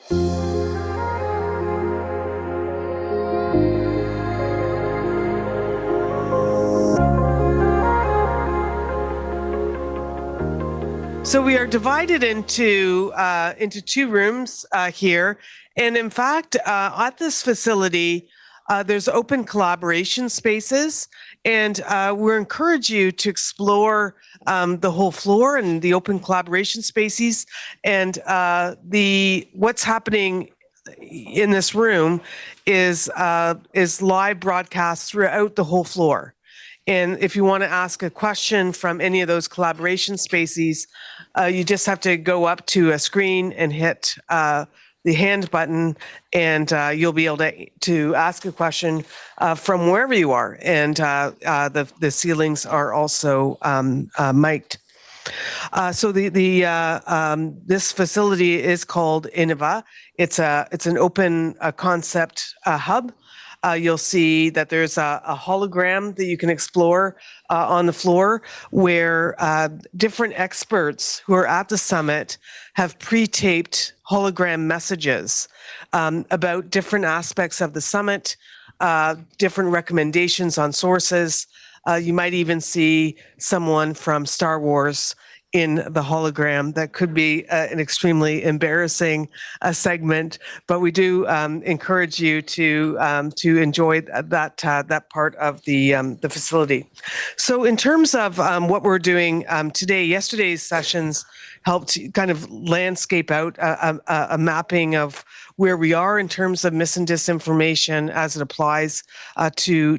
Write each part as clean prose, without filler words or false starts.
So we are divided into two rooms here, and in fact, at this facility, there's open collaboration spaces, and we encourage you to explore the whole floor and the open collaboration spaces, and what's happening in this room is live broadcast throughout the whole floor. And if you want to ask a question from any of those collaboration spaces, you just have to go up to a screen and hit the hand button, and you'll be able to ask a question from wherever you are. And the ceilings are also mic'd. So this facility is called Innova. It's an open concept hub. You'll see that there's a hologram that you can explore on the floor, where different experts who are at the summit have pre-taped hologram messages about different aspects of the summit, different recommendations on sources. You might even see someone from Star Wars in the hologram. That could be an extremely embarrassing segment, but we do encourage you to enjoy that part of the facility. So in terms of what we're doing today, yesterday's sessions helped kind of landscape out a mapping of where we are in terms of mis and disinformation as it applies to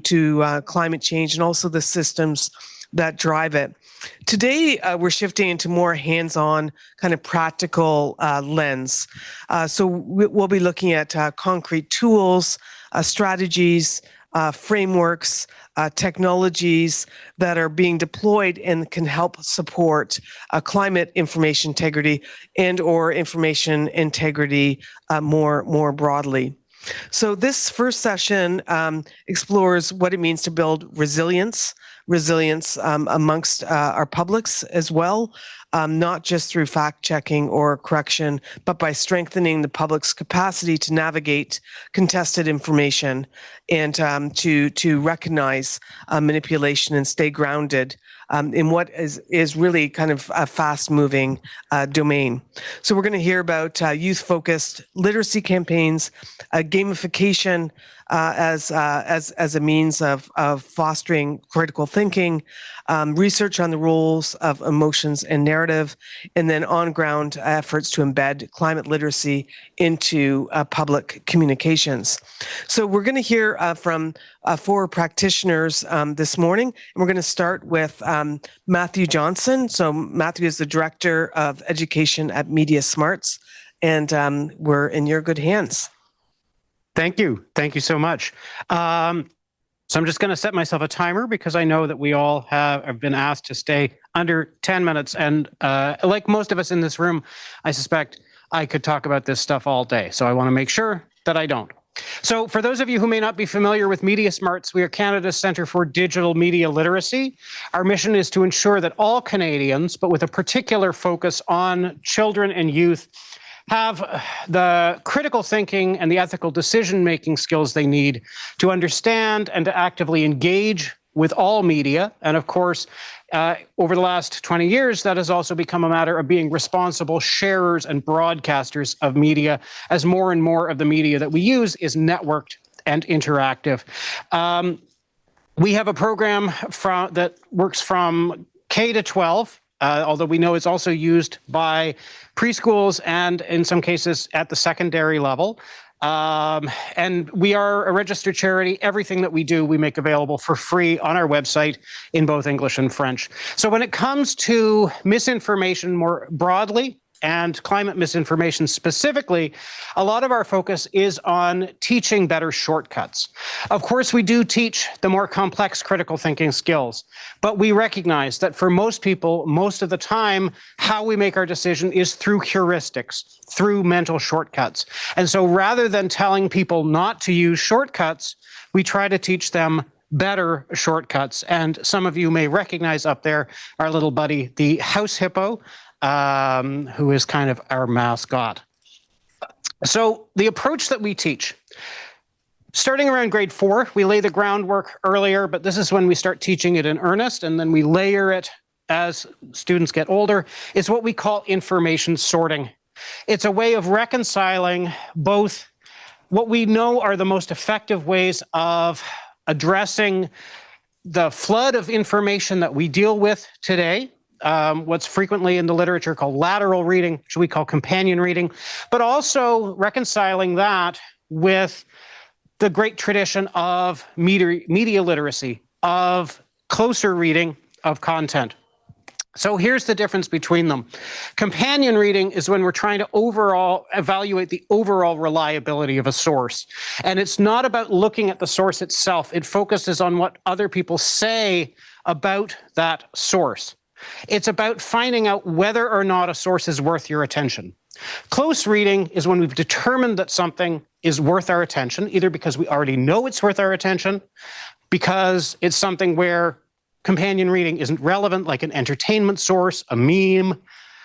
climate change, and also the systems that drive it. Today, we're shifting into more hands-on, kind of practical lens. So we'll be looking at concrete tools, strategies, frameworks, technologies that are being deployed and can help support climate information integrity and/or information integrity more broadly. So this first session explores what it means to build resilience amongst our publics as well, not just through fact-checking or correction, but by strengthening the public's capacity to navigate contested information and to recognize manipulation and stay grounded in what is really kind of a fast-moving domain. So we're going to hear about youth-focused literacy campaigns, gamification as a means of fostering critical thinking, research on the roles of emotions and narrative, and then on-ground efforts to embed climate literacy into public communications. So we're going to hear from 4 practitioners this morning, and we're going to start with Matthew Johnson. So Matthew is the Director of Education at MediaSmarts, and we're in your good hands. Thank you. Thank you so much. So I'm just going to set myself a timer because I know that we all have been asked to stay under 10 minutes. And like most of us in this room, I suspect I could talk about this stuff all day. So I want to make sure that I don't. So for those of you who may not be familiar with MediaSmarts, we are Canada's Centre for Digital Media Literacy. Our mission is to ensure that all Canadians, but with a particular focus on children and youth, have the critical thinking and the ethical decision-making skills they need to understand and to actively engage with all media. And of course, over the last 20 years, that has also become a matter of being responsible sharers and broadcasters of media, as more and more of the media that we use is networked and interactive. We have a program that works from K to 12, although we know it's also used by preschools and in some cases at the secondary level. And we are a registered charity. Everything that we do, we make available for free on our website in both English and French. So when it comes to misinformation more broadly, and climate misinformation specifically, a lot of our focus is on teaching better shortcuts. Of course, we do teach the more complex critical thinking skills, but we recognize that for most people, most of the time, how we make our decision is through heuristics, through mental shortcuts. And so rather than telling people not to use shortcuts, we try to teach them better shortcuts. And some of you may recognize up there our little buddy, the house hippo, who is kind of our mascot. So the approach that we teach, starting around grade 4, we lay the groundwork earlier, but this is when we start teaching it in earnest, and then we layer it as students get older, is what we call information sorting. It's a way of reconciling both what we know are the most effective ways of addressing the flood of information that we deal with today, what's frequently in the literature called lateral reading, which we call companion reading, but also reconciling that with the great tradition of media literacy, of closer reading of content. So here's the difference between them. Companion reading is when we're trying to evaluate the overall reliability of a source. And it's not about looking at the source itself. It focuses on what other people say about that source. It's about finding out whether or not a source is worth your attention. Close reading is when we've determined that something is worth our attention, either because we already know it's worth our attention, because it's something where companion reading isn't relevant, like an entertainment source, a meme,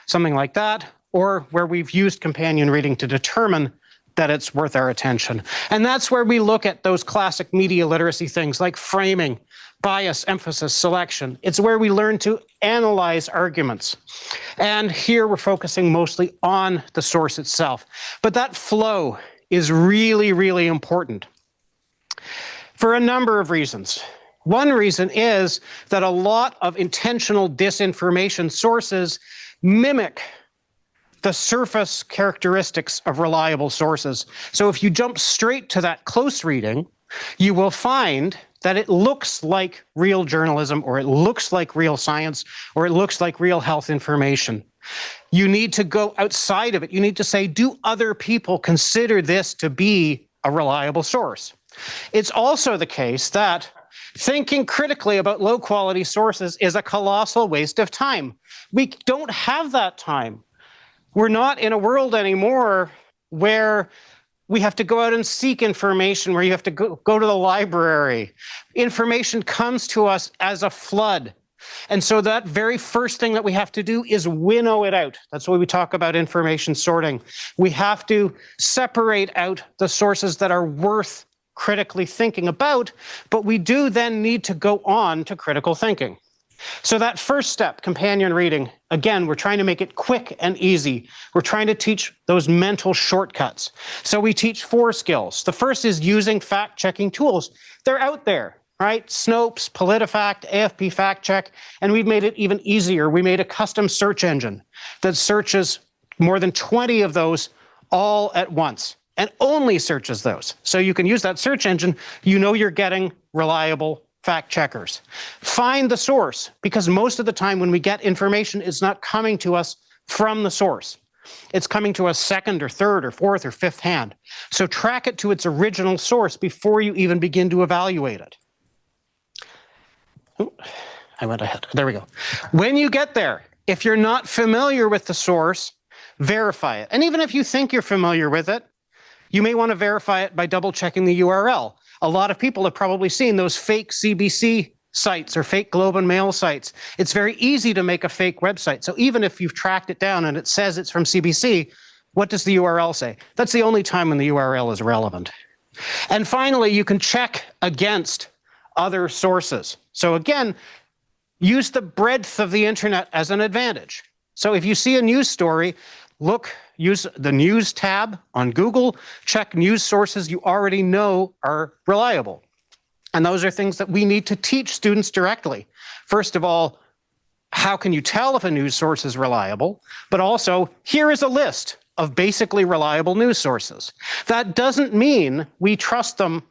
something like that, or where we've used companion reading to determine that it's worth our attention. And that's where we look at those classic media literacy things like framing, bias, emphasis, selection. It's where we learn to analyze arguments. And here we're focusing mostly on the source itself. But that flow is really, really important for a number of reasons. One reason is that a lot of intentional disinformation sources mimic the surface characteristics of reliable sources. So if you jump straight to that close reading, you will find that it looks like real journalism, or it looks like real science, or it looks like real health information. You need to go outside of it. You need to say, do other people consider this to be a reliable source? It's also the case that thinking critically about low-quality sources is a colossal waste of time. We don't have that time. We're not in a world anymore where we have to go out and seek information, where you have to go to the library. Information comes to us as a flood. And so that very first thing that we have to do is winnow it out. That's why we talk about information sorting. We have to separate out the sources that are worth critically thinking about, but we do then need to go on to critical thinking. So that first step, companion reading, again, we're trying to make it quick and easy. We're trying to teach those mental shortcuts. So we teach 4 skills. The first is using fact-checking tools. They're out there, right? Snopes, PolitiFact, AFP Fact Check, and we've made it even easier. We made a custom search engine that searches more than 20 of those all at once, and only searches those. So you can use that search engine. You know you're getting reliable fact checkers. Find the source, because most of the time when we get information, it's not coming to us from the source. It's coming to us second or third or fourth or fifth hand. So track it to its original source before you even begin to evaluate it. Ooh, I went ahead. There we go. When you get there, if you're not familiar with the source, verify it. And even if you think you're familiar with it, you may want to verify it by double checking the URL. A lot of people have probably seen those fake CBC sites or fake Globe and Mail sites. It's very easy to make a fake website. So even if you've tracked it down and it says it's from CBC, what does the URL say? That's the only time when the URL is relevant. And finally, you can check against other sources. So again, use the breadth of the internet as an advantage. So if you see a news story, use the news tab on Google, check news sources you already know are reliable. And those are things that we need to teach students directly. First of all, how can you tell if a news source is reliable? But also, here is a list of basically reliable news sources. That doesn't mean we trust them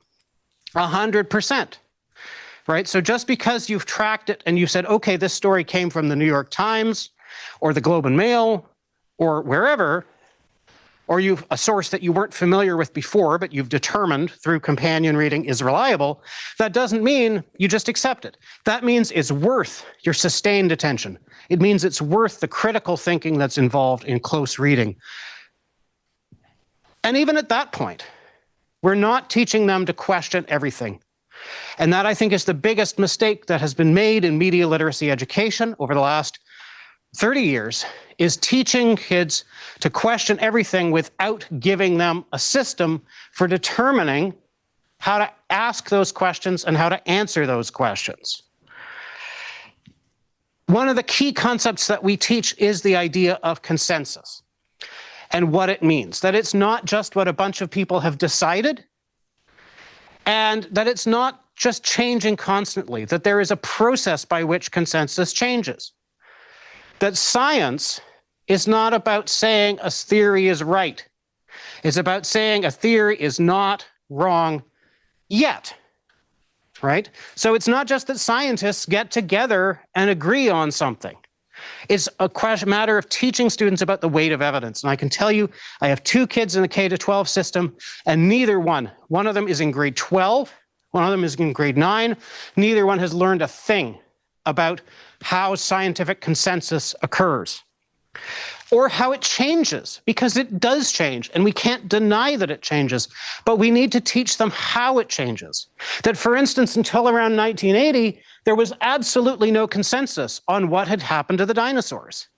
100%, right? So just because you've tracked it and you said, okay, this story came from the New York Times or the Globe and Mail or wherever, or you've a source that you weren't familiar with before, but you've determined through companion reading is reliable, that doesn't mean you just accept it. That means it's worth your sustained attention. It means it's worth the critical thinking that's involved in close reading. And even at that point, we're not teaching them to question everything. And that, I think, is the biggest mistake that has been made in media literacy education over the last 30 years, is teaching kids to question everything without giving them a system for determining how to ask those questions and how to answer those questions. One of the key concepts that we teach is the idea of consensus and what it means, that it's not just what a bunch of people have decided, and that it's not just changing constantly, that there is a process by which consensus changes. That science is not about saying a theory is right. It's about saying a theory is not wrong yet, right? So it's not just that scientists get together and agree on something. It's a matter of teaching students about the weight of evidence. And I can tell you, I have 2 kids in the K-12 system, and neither one of them is in grade 12, one of them is in grade 9, neither one has learned a thing about how scientific consensus occurs or how it changes, because it does change, and we can't deny that it changes, but we need to teach them how it changes. That, for instance, until around 1980, there was absolutely no consensus on what had happened to the dinosaurs,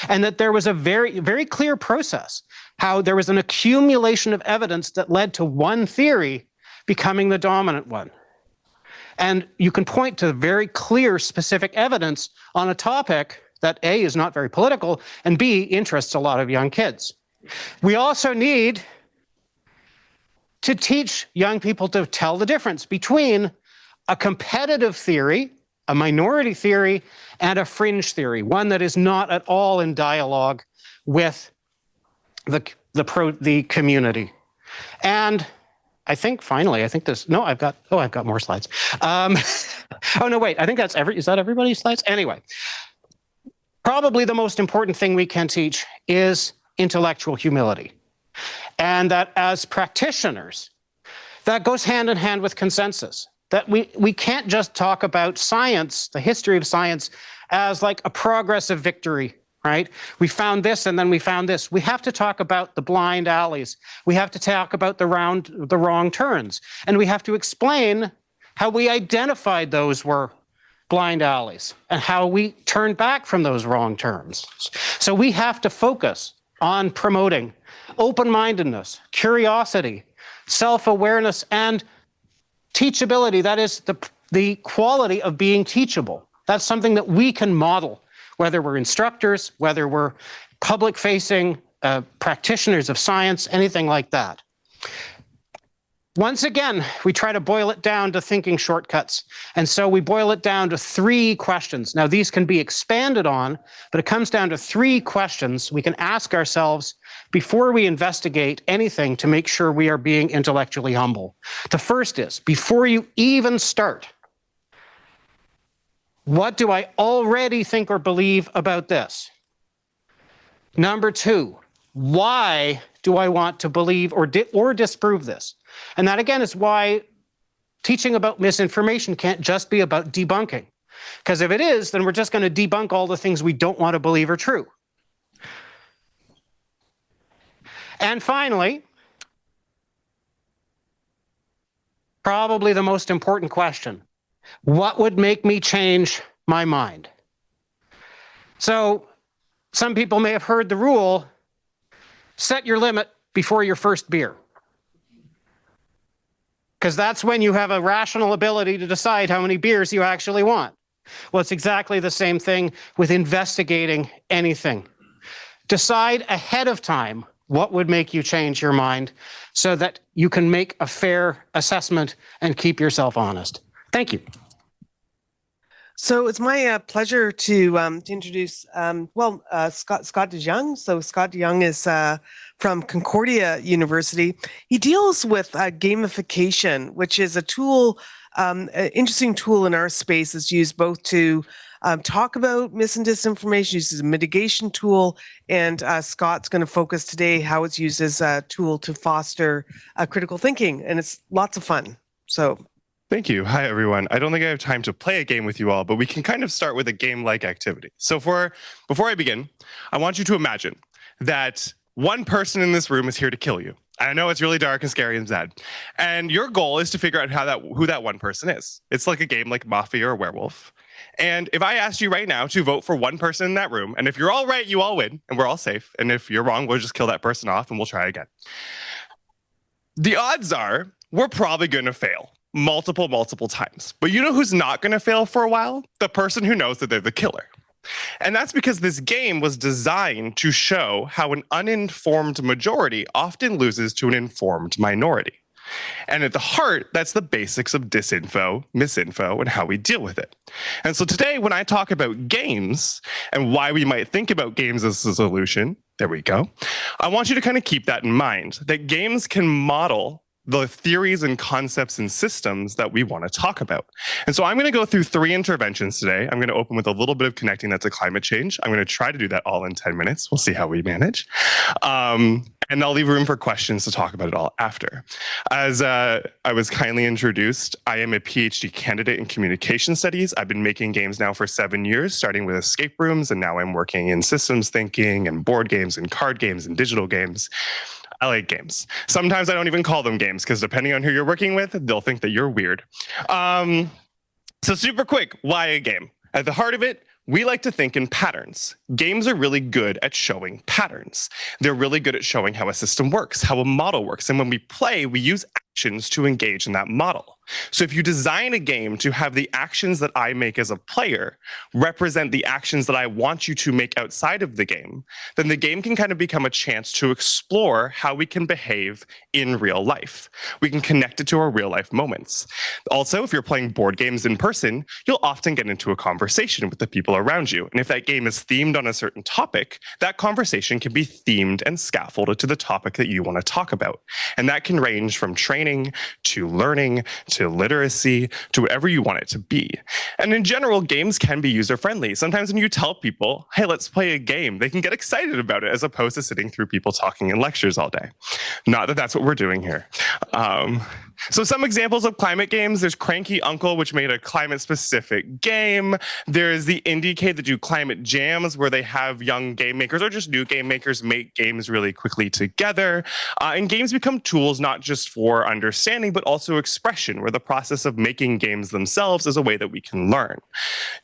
and that there was a very, very clear process, how there was an accumulation of evidence that led to one theory becoming the dominant one. And you can point to very clear, specific evidence on a topic that A, is not very political, and B, interests a lot of young kids. We also need to teach young people to tell the difference between a competitive theory, a minority theory, and a fringe theory, one that is not at all in dialogue with the community. And I think finally, I've got more slides. Oh no, wait, I think is that everybody's slides? Anyway, probably the most important thing we can teach is intellectual humility. And that as practitioners, that goes hand in hand with consensus. That we can't just talk about science, the history of science, as like a progressive victory, right? We found this and then we found this. We have to talk about the blind alleys. We have to talk about the wrong turns. And we have to explain how we identified those were blind alleys and how we turned back from those wrong turns. So we have to focus on promoting open-mindedness, curiosity, self-awareness, and teachability. That is the quality of being teachable. That's something that we can model, whether we're instructors, whether we're public-facing practitioners of science, anything like that. Once again, we try to boil it down to thinking shortcuts. And so we boil it down to 3 questions. Now, these can be expanded on, but it comes down to 3 questions we can ask ourselves before we investigate anything to make sure we are being intellectually humble. The first is, before you even start, what do I already think or believe about this? Number 2, why do I want to believe or disprove this? And that, again, is why teaching about misinformation can't just be about debunking. Because if it is, then we're just going to debunk all the things we don't want to believe are true. And finally, probably the most important question, what would make me change my mind? So some people may have heard the rule, set your limit before your first beer. Because that's when you have a rational ability to decide how many beers you actually want. Well, it's exactly the same thing with investigating anything. Decide ahead of time what would make you change your mind so that you can make a fair assessment and keep yourself honest. Thank you. So it's my pleasure to introduce, Scott DeJong. So Scott DeJong is from Concordia University. He deals with gamification, which is a tool, an interesting tool in our space. It's used both to talk about mis and disinformation, used as a mitigation tool, and Scott's going to focus today how it's used as a tool to foster critical thinking, and it's lots of fun. So. Thank you. Hi, everyone. I don't think I have time to play a game with you all, but we can kind of start with a game-like activity. So before I begin, I want you to imagine that one person in this room is here to kill you. I know it's really dark and scary and sad. And your goal is to figure out who that one person is. It's like a game like Mafia or Werewolf. And if I asked you right now to vote for one person in that room, and if you're all right, you all win, and we're all safe. And if you're wrong, we'll just kill that person off and we'll try again. The odds are we're probably going to fail multiple times. But you know who's not going to fail for a while? The person who knows that they're the killer. And that's because this game was designed to show how an uninformed majority often loses to an informed minority. And at the heart, that's the basics of disinfo, misinfo, and how we deal with it. And so today, when I talk about games and why we might think about games as a solution, there we go, I want you to kind of keep that in mind, that games can model the theories and concepts and systems that we want to talk about. And so I'm going to go through 3 interventions today. I'm going to open with a little bit of connecting that to climate change. I'm going to try to do that all in 10 minutes. We'll see how we manage. And I'll leave room for questions to talk about it all after. As I was kindly introduced, I am a PhD candidate in communication studies. I've been making games now for 7 years, starting with escape rooms, and now I'm working in systems thinking and board games and card games and digital games. I like games. Sometimes I don't even call them games because depending on who you're working with, they'll think that you're weird. So super quick, why a game? At the heart of it, we like to think in patterns. Games are really good at showing patterns. They're really good at showing how a system works, how a model works. And when we play, we use actions to engage in that model. So if you design a game to have the actions that I make as a player represent the actions that I want you to make outside of the game, then the game can kind of become a chance to explore how we can behave in real life. We can connect it to our real life moments. Also, if you're playing board games in person, you'll often get into a conversation with the people around you. And if that game is themed on a certain topic, that conversation can be themed and scaffolded to the topic that you want to talk about. And that can range from training to learning to literacy, to whatever you want it to be. And in general, games can be user-friendly. Sometimes when you tell people, hey, let's play a game, they can get excited about it as opposed to sitting through people talking in lectures all day. Not that that's what we're doing here. So some examples of climate games, there's Cranky Uncle, which made a climate-specific game. There's the Indiecade that do climate jams, where they have young game makers or just new game makers make games really quickly together. And games become tools not just for understanding, but also expression, where the process of making games themselves is a way that we can learn.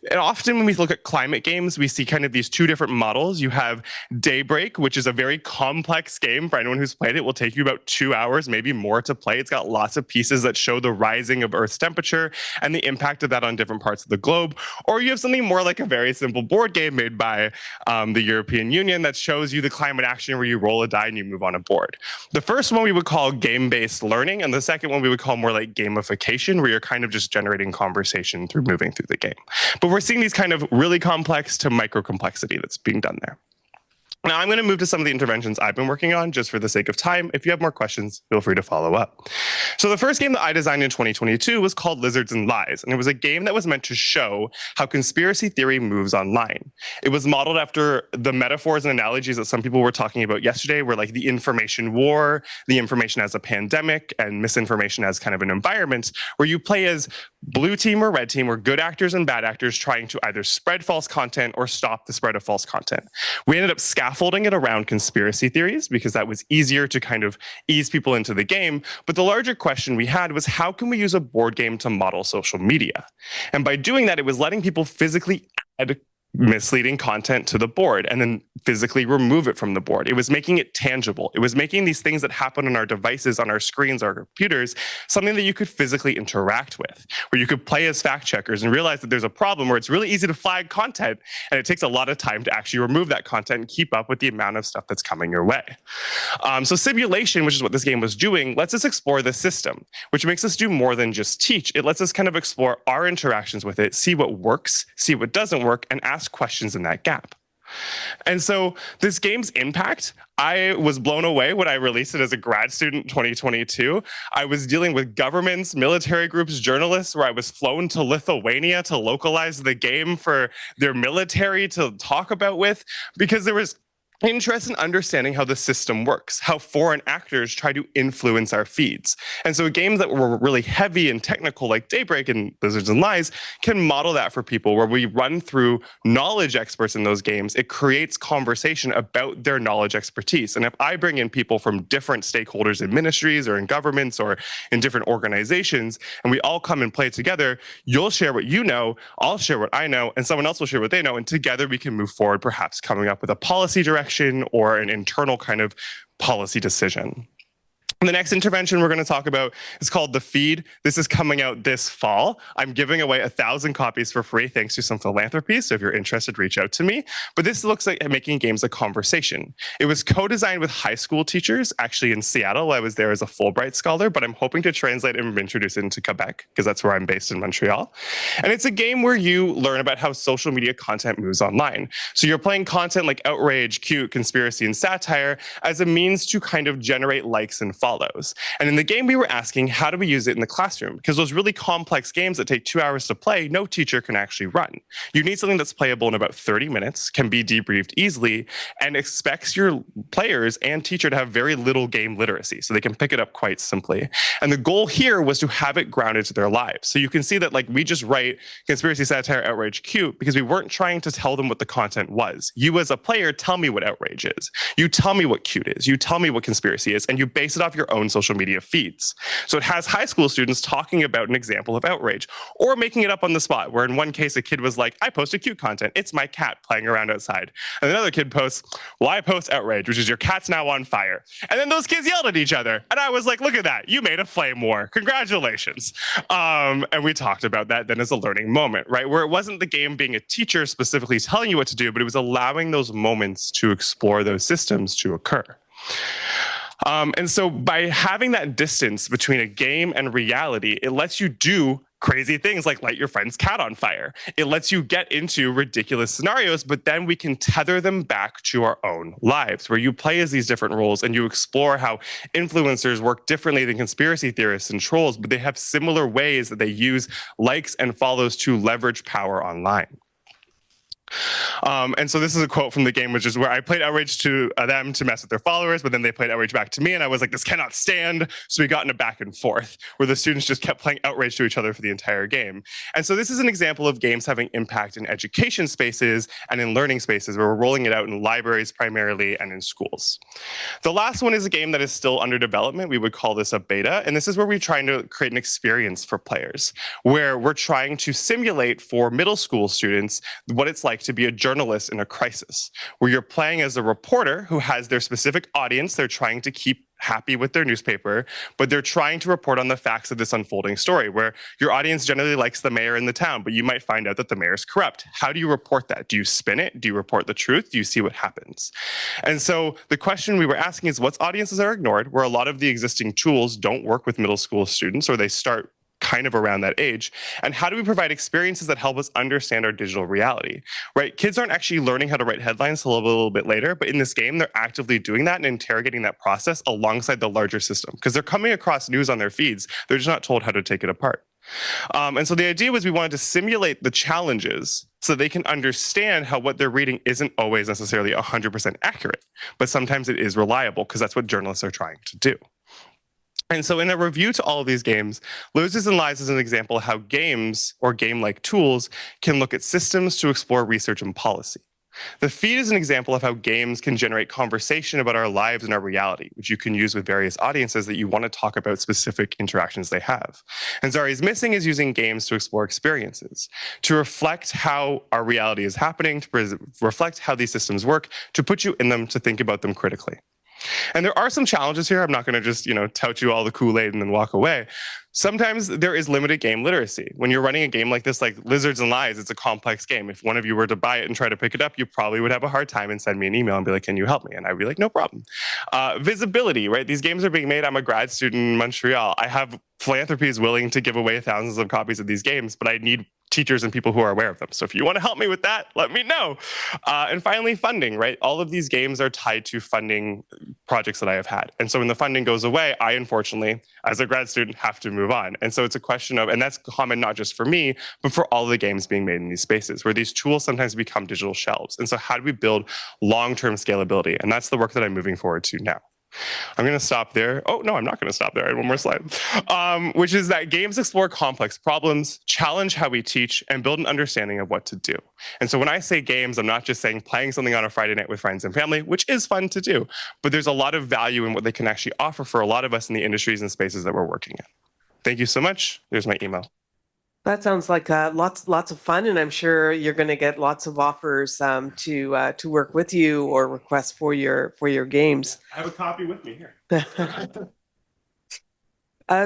And often when we look at climate games, we see kind of these 2 different models. You have Daybreak, which is a very complex game. For anyone who's played it, will take you about 2 hours, maybe more to play. It's got lots of pieces that show the rising of Earth's temperature and the impact of that on different parts of the globe. Or you have something more like a very simple board game made by the European Union that shows you the climate action where you roll a die and you move on a board. The first one we would call game-based learning, and the second one we would call more like gamification, where you're kind of just generating conversation through moving through the game. But we're seeing these kind of really complex to micro complexity that's being done there. Now I'm going to move to some of the interventions I've been working on just for the sake of time. If you have more questions, feel free to follow up. So the first game that I designed in 2022 was called Lizards and Lies, and it was a game that was meant to show how conspiracy theory moves online. It was modeled after the metaphors and analogies that some people were talking about yesterday, where like the information war, the information as a pandemic, and misinformation as kind of an environment, where you play as blue team or red team, or good actors and bad actors trying to either spread false content or stop the spread of false content. We ended up scaffolding it around conspiracy theories because that was easier to kind of ease people into the game. But the larger question we had was, how can we use a board game to model social media? And by doing that, it was letting people physically add misleading content to the board and then physically remove it from the board. It was making it tangible. It was making these things that happen on our devices, on our screens, our computers, something that you could physically interact with, where you could play as fact checkers and realize that there's a problem where it's really easy to flag content and it takes a lot of time to actually remove that content and keep up with the amount of stuff that's coming your way. So simulation, which is what this game was doing, lets us explore the system, which makes us do more than just teach. It lets us kind of explore our interactions with it, see what works, see what doesn't work, and ask questions in that gap. And so this game's impact, I was blown away when I released it as a grad student in 2022. I was dealing with governments, military groups, journalists, where I was flown to Lithuania to localize the game for their military to talk about with, because there was interest in understanding how the system works, how foreign actors try to influence our feeds. And so games that were really heavy and technical like Daybreak and Lizards and Lies can model that for people, where we run through knowledge experts in those games. It creates conversation about their knowledge expertise. And if I bring in people from different stakeholders in ministries or in governments or in different organizations, and we all come and play together, you'll share what you know, I'll share what I know, and someone else will share what they know. And together we can move forward, perhaps coming up with a policy direction or an internal kind of policy decision. The next intervention we're going to talk about is called The Feed. This is coming out this fall. I'm giving away 1,000 copies for free thanks to some philanthropy. So if you're interested, reach out to me. But this looks like making games a conversation. It was co-designed with high school teachers, actually in Seattle. I was there as a Fulbright scholar, but I'm hoping to translate and introduce it into Quebec because that's where I'm based in Montreal. And it's a game where you learn about how social media content moves online. So you're playing content like outrage, cute, conspiracy, and satire as a means to kind of generate likes and follows. And in the game, we were asking, how do we use it in the classroom? Because those really complex games that take 2 hours to play, no teacher can actually run. You need something that's playable in about 30 minutes, can be debriefed easily, and expects your players and teacher to have very little game literacy, so they can pick it up quite simply. And the goal here was to have it grounded to their lives. So you can see that, like, we just write conspiracy, satire, outrage, cute, because we weren't trying to tell them what the content was. You as a player tell me what outrage is. You tell me what cute is. You tell me what conspiracy is, and you base it off your own social media feeds. So it has high school students talking about an example of outrage or making it up on the spot, where in one case a kid was like, I posted cute content. It's my cat playing around outside. And another kid posts, well, I post outrage, which is your cat's now on fire. And then those kids yelled at each other. And I was like, look at that. You made a flame war. Congratulations. And we talked about that then as a learning moment, right? Where it wasn't the game being a teacher specifically telling you what to do, but it was allowing those moments to explore those systems to occur. And so by having that distance between a game and reality, it lets you do crazy things like light your friend's cat on fire. It lets you get into ridiculous scenarios, but then we can tether them back to our own lives, where you play as these different roles and you explore how influencers work differently than conspiracy theorists and trolls, but they have similar ways that they use likes and follows to leverage power online. And so this is a quote from the game, which is where I played outrage to them to mess with their followers, but then they played outrage back to me, and I was like, this cannot stand. So we got in a back and forth where the students just kept playing outrage to each other for the entire game. And so this is an example of games having impact in education spaces and in learning spaces, where we're rolling it out in libraries primarily and in schools. The last one is a game that is still under development. We would call this a beta, and this is where we're trying to create an experience for players, where we're trying to simulate for middle school students what it's like to be a journalist in a crisis, where you're playing as a reporter who has their specific audience they're trying to keep happy with their newspaper, but they're trying to report on the facts of this unfolding story, where your audience generally likes the mayor in the town, but you might find out that the mayor is corrupt. How do you report that? Do you spin it? Do you report the truth? Do you see what happens? And so the question we were asking is, what audiences are ignored, where a lot of the existing tools don't work with middle school students, or they start kind of around that age, and how do we provide experiences that help us understand our digital reality, right? Kids aren't actually learning how to write headlines till a little bit later, but in this game, they're actively doing that and interrogating that process alongside the larger system, because they're coming across news on their feeds. They're just not told how to take it apart. And so the idea was we wanted to simulate the challenges so they can understand how what they're reading isn't always necessarily 100% accurate, but sometimes it is reliable, because that's what journalists are trying to do. And so in a review to all of these games, Lizards and Lies is an example of how games or game-like tools can look at systems to explore research and policy. The Feed is an example of how games can generate conversation about our lives and our reality, which you can use with various audiences that you want to talk about specific interactions they have. And Zari's Missing is using games to explore experiences, to reflect how our reality is happening, to reflect how these systems work, to put you in them, to think about them critically. And there are some challenges here. I'm not going to just, tout you all the Kool-Aid and then walk away. Sometimes there is limited game literacy. When you're running a game like this, like Lizards and Lies, it's a complex game. If one of you were to buy it and try to pick it up, you probably would have a hard time and send me an email and be like, can you help me? And I'd be like, no problem. Visibility, right? These games are being made. I'm a grad student in Montreal. I have philanthropies willing to give away thousands of copies of these games, but I need teachers and people who are aware of them. So if you want to help me with that, let me know. And finally, funding, right? All of these games are tied to funding projects that I have had. And so when the funding goes away, I unfortunately, as a grad student, have to move on. And so it's a question of, and that's common not just for me, but for all the games being made in these spaces, where these tools sometimes become digital shelves. And so how do we build long-term scalability? And that's the work that I'm moving forward to now. I'm going to stop there. Oh, no, I'm not going to stop there. I have one more slide, which is that games explore complex problems, challenge how we teach, and build an understanding of what to do. And so when I say games, I'm not just saying playing something on a Friday night with friends and family, which is fun to do, but there's a lot of value in what they can actually offer for a lot of us in the industries and spaces that we're working in. Thank you so much. There's my email. That sounds like lots of fun, and I'm sure you're going to get lots of offers to work with you or requests for your games. I have a copy with me here.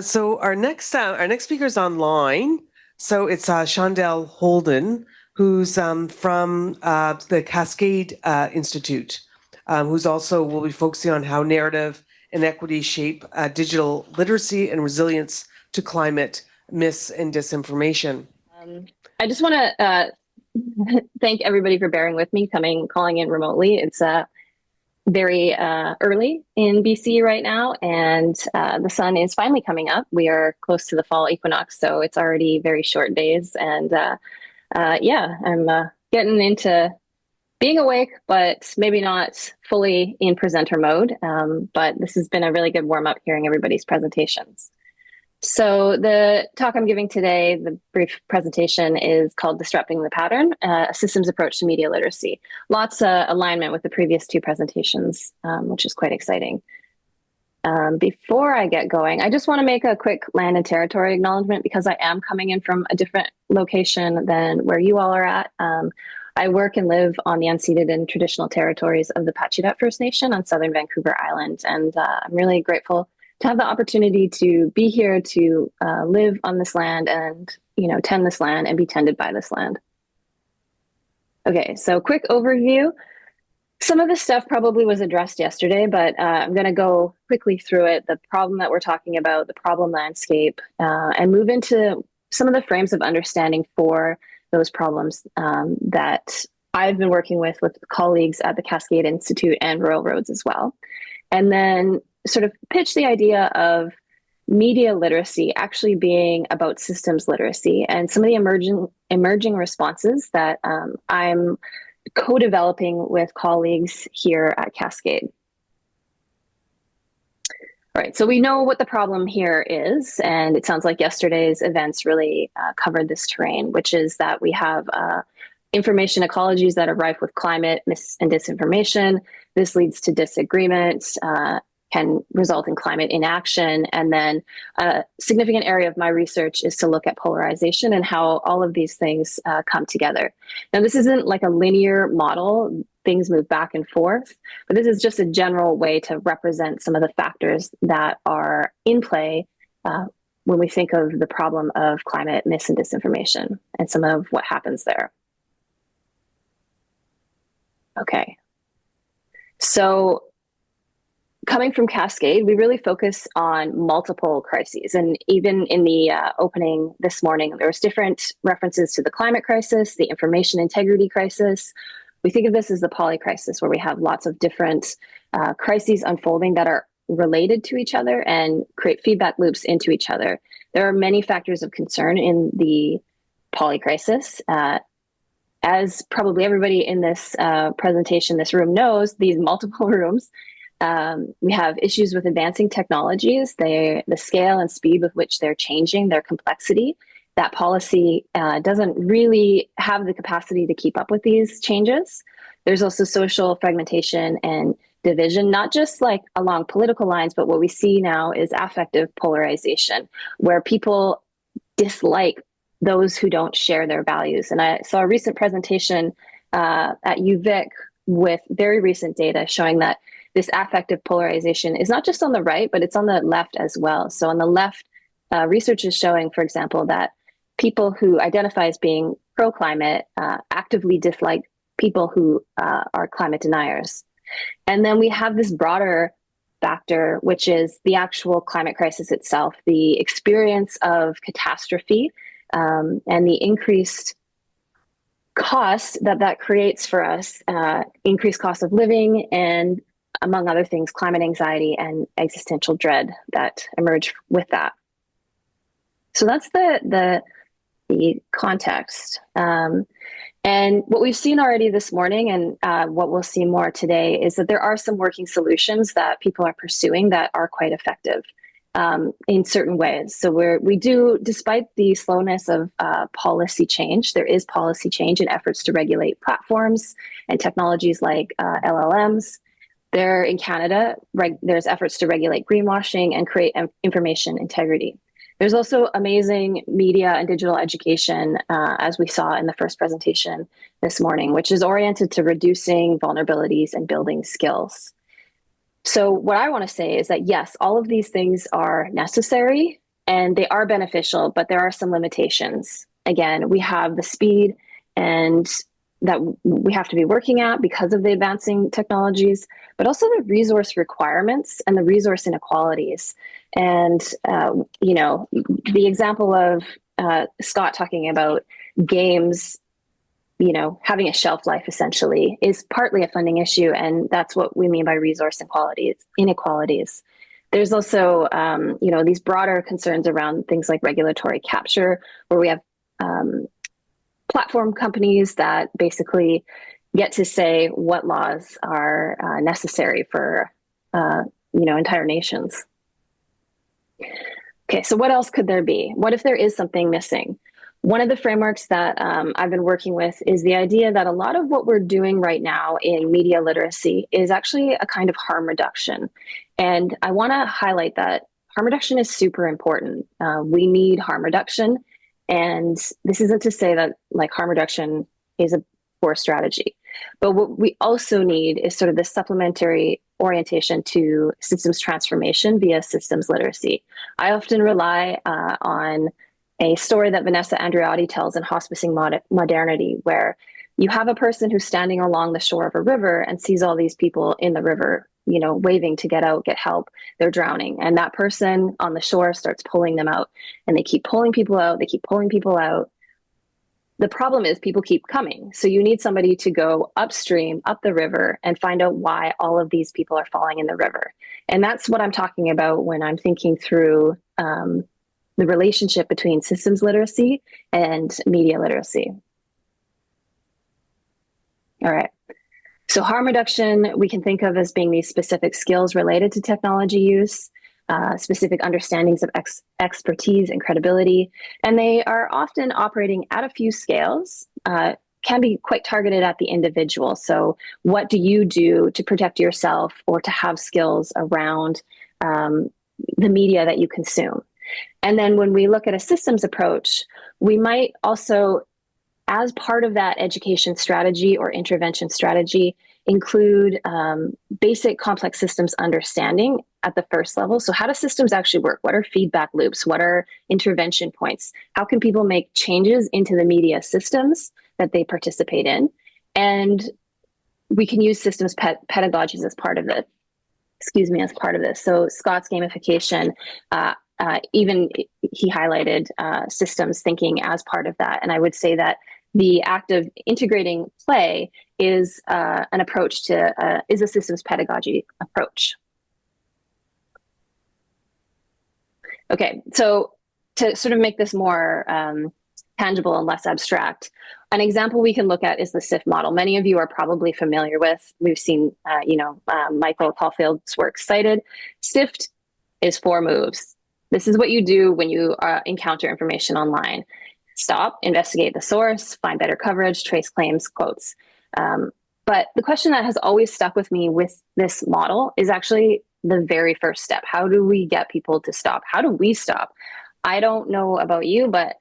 So our next speaker is online. So it's Shandell Houlden, who's from the Cascade Institute, who's also will be focusing on how narrative and equity shape digital literacy and resilience to climate mis and disinformation. I just want to thank everybody for bearing with me calling in remotely. It's very early in BC right now, and the sun is finally coming up. We are close to the fall equinox, so it's already very short days. And yeah, I'm getting into being awake, but maybe not fully in presenter mode. But this has been a really good warm up hearing everybody's presentations. So the talk I'm giving today, the brief presentation, is called Disrupting the Pattern, a systems approach to media literacy. Lots of alignment with the previous two presentations, which is quite exciting. Before I get going, I just want to make a quick land and territory acknowledgement because I am coming in from a different location than where you all are at. I work and live on the unceded and traditional territories of the Pacheedaht First Nation on southern Vancouver Island, and I'm really grateful to have the opportunity to be here to live on this land and, tend this land and be tended by this land. Okay, so quick overview. Some of this stuff probably was addressed yesterday, but I'm going to go quickly through it, the problem that we're talking about, the problem landscape, and move into some of the frames of understanding for those problems that I've been working with colleagues at the Cascade Institute and Royal Roads as well. And then sort of pitch the idea of media literacy actually being about systems literacy and some of the emerging responses that I'm co-developing with colleagues here at Cascade. All right, so we know what the problem here is, and it sounds like yesterday's events really covered this terrain, which is that we have information ecologies that are rife with climate mis and disinformation. This leads to disagreement, can result in climate inaction. And then a significant area of my research is to look at polarization and how all of these things come together. Now, this isn't like a linear model. Things move back and forth, but this is just a general way to represent some of the factors that are in play when we think of the problem of climate mis and disinformation and some of what happens there. Okay. So coming from Cascade, we really focus on multiple crises. And even in the opening this morning, there was different references to the climate crisis, the information integrity crisis. We think of this as the poly crisis, where we have lots of different crises unfolding that are related to each other and create feedback loops into each other. There are many factors of concern in the poly crisis. As probably everybody in this presentation, this room knows, these multiple rooms, we have issues with advancing technologies, the scale and speed with which they're changing, their complexity. That policy doesn't really have the capacity to keep up with these changes. There's also social fragmentation and division, not just like along political lines, but what we see now is affective polarization, where people dislike those who don't share their values. And I saw a recent presentation at UVic with very recent data showing that this affective polarization is not just on the right, but it's on the left as well. So on the left, research is showing, for example, that people who identify as being pro-climate actively dislike people who are climate deniers. And then we have this broader factor, which is the actual climate crisis itself, the experience of catastrophe and the increased cost that creates for us, increased cost of living, and among other things, climate anxiety and existential dread that emerge with that. So that's the context. And what we've seen already this morning, and what we'll see more today, is that there are some working solutions that people are pursuing that are quite effective in certain ways. So we do, despite the slowness of policy change, there is policy change in efforts to regulate platforms and technologies like LLMs. There in Canada, there's efforts to regulate greenwashing and create information integrity. There's also amazing media and digital education, as we saw in the first presentation this morning, which is oriented to reducing vulnerabilities and building skills. So what I want to say is that, yes, all of these things are necessary and they are beneficial, but there are some limitations. Again, we have the speed and that we have to be working at because of the advancing technologies, but also the resource requirements and the resource inequalities. And, the example of Scott talking about games, having a shelf life essentially is partly a funding issue. And that's what we mean by resource inequalities. There's also, these broader concerns around things like regulatory capture, where we have platform companies that basically get to say what laws are necessary for, entire nations. Okay, so what else could there be? What if there is something missing? One of the frameworks that I've been working with is the idea that a lot of what we're doing right now in media literacy is actually a kind of harm reduction. And I want to highlight that harm reduction is super important. We need harm reduction. And this isn't to say that harm reduction is a poor strategy. But what we also need is sort of this supplementary orientation to systems transformation via systems literacy. I often rely on a story that Vanessa Andreotti tells in Hospicing Modernity, where you have a person who's standing along the shore of a river and sees all these people in the river, waving to get out, get help. They're drowning. And that person on the shore starts pulling them out, and they keep pulling people out. They keep pulling people out. The problem is people keep coming. So you need somebody to go upstream, up the river, and find out why all of these people are falling in the river. And that's what I'm talking about when I'm thinking through the relationship between systems literacy and media literacy. All right. So harm reduction, we can think of as being these specific skills related to technology use, specific understandings of expertise and credibility. And they are often operating at a few scales, can be quite targeted at the individual. So what do you do to protect yourself or to have skills around the media that you consume? And then when we look at a systems approach, we might also, as part of that education strategy or intervention strategy, include basic complex systems understanding at the first level. So how do systems actually work? What are feedback loops? What are intervention points? How can people make changes into the media systems that they participate in? And we can use systems pedagogies as part of it. As part of this. So Scott's gamification, even he highlighted systems thinking as part of that. And I would say that the act of integrating play is an approach to, is a systems pedagogy approach. Okay, so to sort of make this more tangible and less abstract, an example we can look at is the SIFT model. Many of you are probably familiar with. We've seen, Michael Caulfield's work cited. SIFT is 4 moves. This is what you do when you encounter information online. Stop, investigate the source, find better coverage, trace claims, quotes. But the question that has always stuck with me with this model is actually the very first step. How do we get people to stop? How do we stop? I don't know about you, but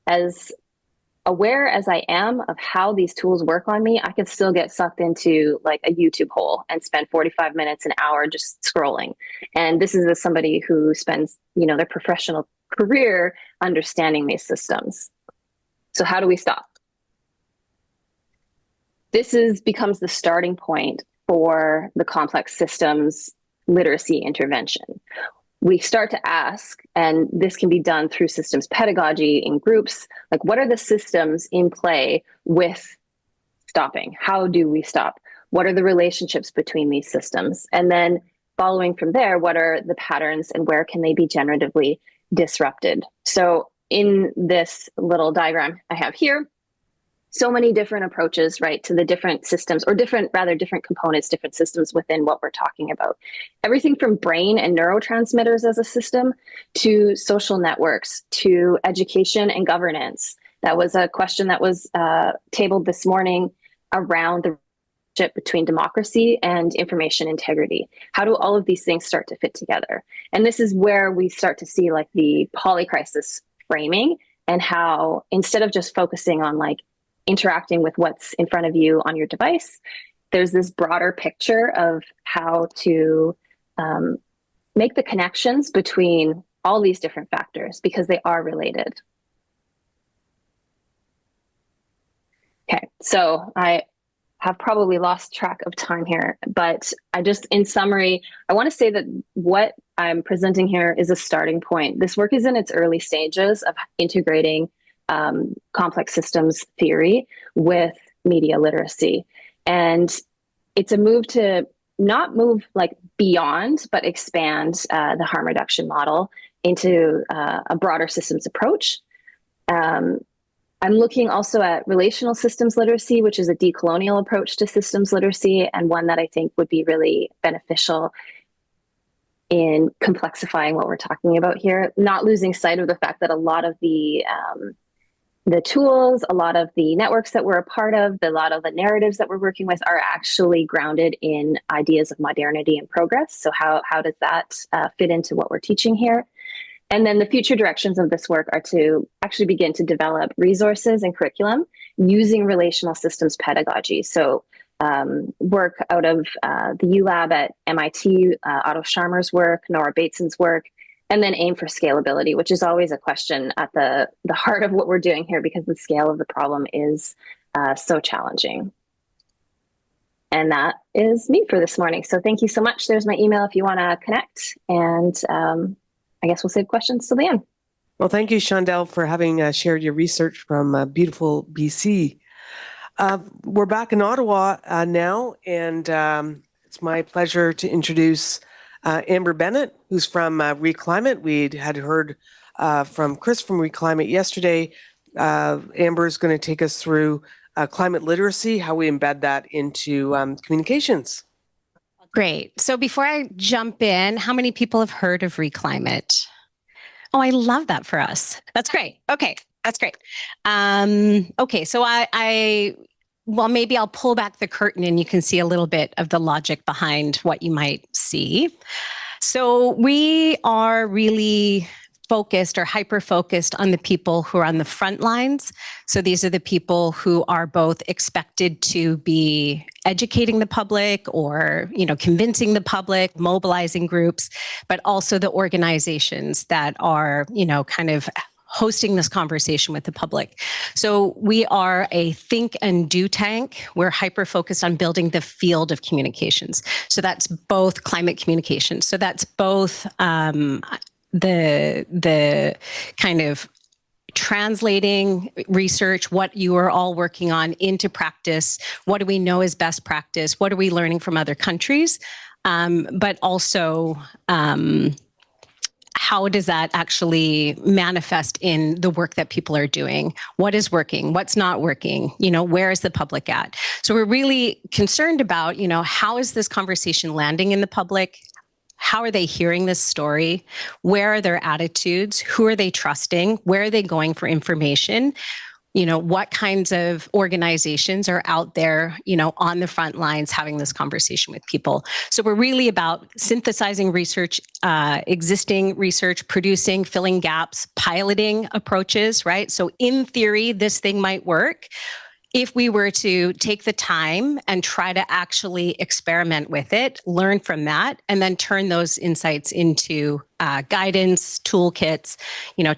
as aware as I am of how these tools work on me, I can still get sucked into like a YouTube hole and spend 45 minutes, an hour just scrolling. And this is as somebody who spends, their professional career understanding these systems. So how do we stop? This becomes the starting point for the complex systems literacy intervention. we start to ask, and this can be done through systems pedagogy in groups, like what are the systems in play with stopping? How do we stop? What are the relationships between these systems? And then following from there, what are the patterns and where can they be generatively disrupted? So in this little diagram I have here, so many different approaches, right, to the different systems, or different components, different systems within what we're talking about. Everything from brain and neurotransmitters as a system to social networks to education and governance. That was a question that was tabled this morning around the relationship between democracy and information integrity. How do all of these things start to fit together? And this is where we start to see like the polycrisis framing, and how instead of just focusing on like interacting with what's in front of you on your device, there's this broader picture of how to make the connections between all these different factors, because they are related. Okay, so I have probably lost track of time here, but I just, in summary, I want to say that what I'm presenting here is a starting point. This work is in its early stages of integrating complex systems theory with media literacy. And it's a move to not move like beyond, but expand the harm reduction model into a broader systems approach. I'm looking also at relational systems literacy, which is a decolonial approach to systems literacy, and one that I think would be really beneficial in complexifying what we're talking about here, not losing sight of the fact that a lot of the tools, a lot of the networks that we're a part of, a lot of the narratives that we're working with are actually grounded in ideas of modernity and progress. So how does that fit into what we're teaching here? And then the future directions of this work are to actually begin to develop resources and curriculum using relational systems pedagogy. So work out of the ULab at MIT, Otto Scharmer's work, Nora Bateson's work, and then aim for scalability, which is always a question at the heart of what we're doing here, because the scale of the problem is so challenging. And that is me for this morning. So thank you so much. There's my email if you want to connect. And I guess we'll save questions till the end. Well, thank you, Shandell, for having shared your research from beautiful BC. We're back in Ottawa now, and it's my pleasure to introduce Amber Bennett, who's from Re.Climate. We had heard from Chris from Re.Climate yesterday. Amber is going to take us through climate literacy, how we embed that into communications. Great. So before I jump in, how many people have heard of Re.Climate? Oh, I love that for us. That's great. Okay, that's great. Okay, so well, maybe I'll pull back the curtain and you can see a little bit of the logic behind what you might see. So we are really focused or hyper-focused on the people who are on the front lines. So these are the people who are both expected to be educating the public or, convincing the public, mobilizing groups, but also the organizations that are, kind of hosting this conversation with the public. So we are a think and do tank. We're hyper-focused on building the field of communications. So that's both climate communications. So that's both the kind of translating research, what you are all working on, into practice. What do we know is best practice? What are we learning from other countries? But also, how does that actually manifest in the work that people are doing? What is working? What's not working? Where is the public at? So we're really concerned about, how is this conversation landing in the public? How are they hearing this story? Where are their attitudes? Who are they trusting? Where are they going for information? What kinds of organizations are out there, on the front lines having this conversation with people? So we're really about synthesizing research, existing research, producing, filling gaps, piloting approaches, right? So in theory, this thing might work. if we were to take the time and try to actually experiment with it, learn from that, and then turn those insights into guidance, toolkits,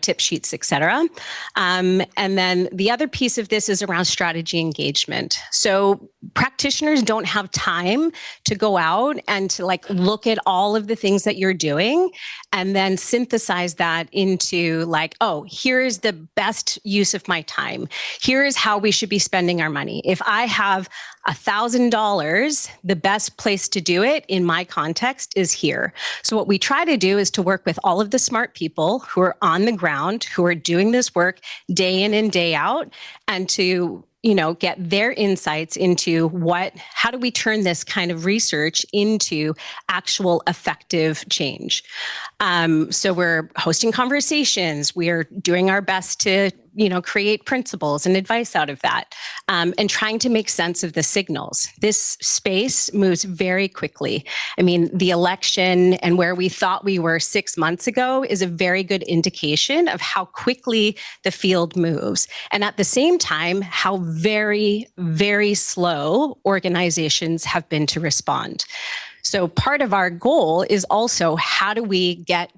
tip sheets, etc. And then the other piece of this is around strategy engagement. So practitioners don't have time to go out and to look at all of the things that you're doing and then synthesize that into oh, here is the best use of my time. Here is how we should be spending our money. If I have $1,000, the best place to do it in my context is here. So what we try to do is to work with all of the smart people who are on the ground, who are doing this work day in and day out, and to get their insights into how do we turn this kind of research into actual effective change. So we're hosting conversations. We are doing our best to create principles and advice out of that, and trying to make sense of the signals. This space moves very quickly. I mean, the election and where we thought we were 6 months ago is a very good indication of how quickly the field moves. And at the same time, how very, very slow organizations have been to respond. So part of our goal is also how do we get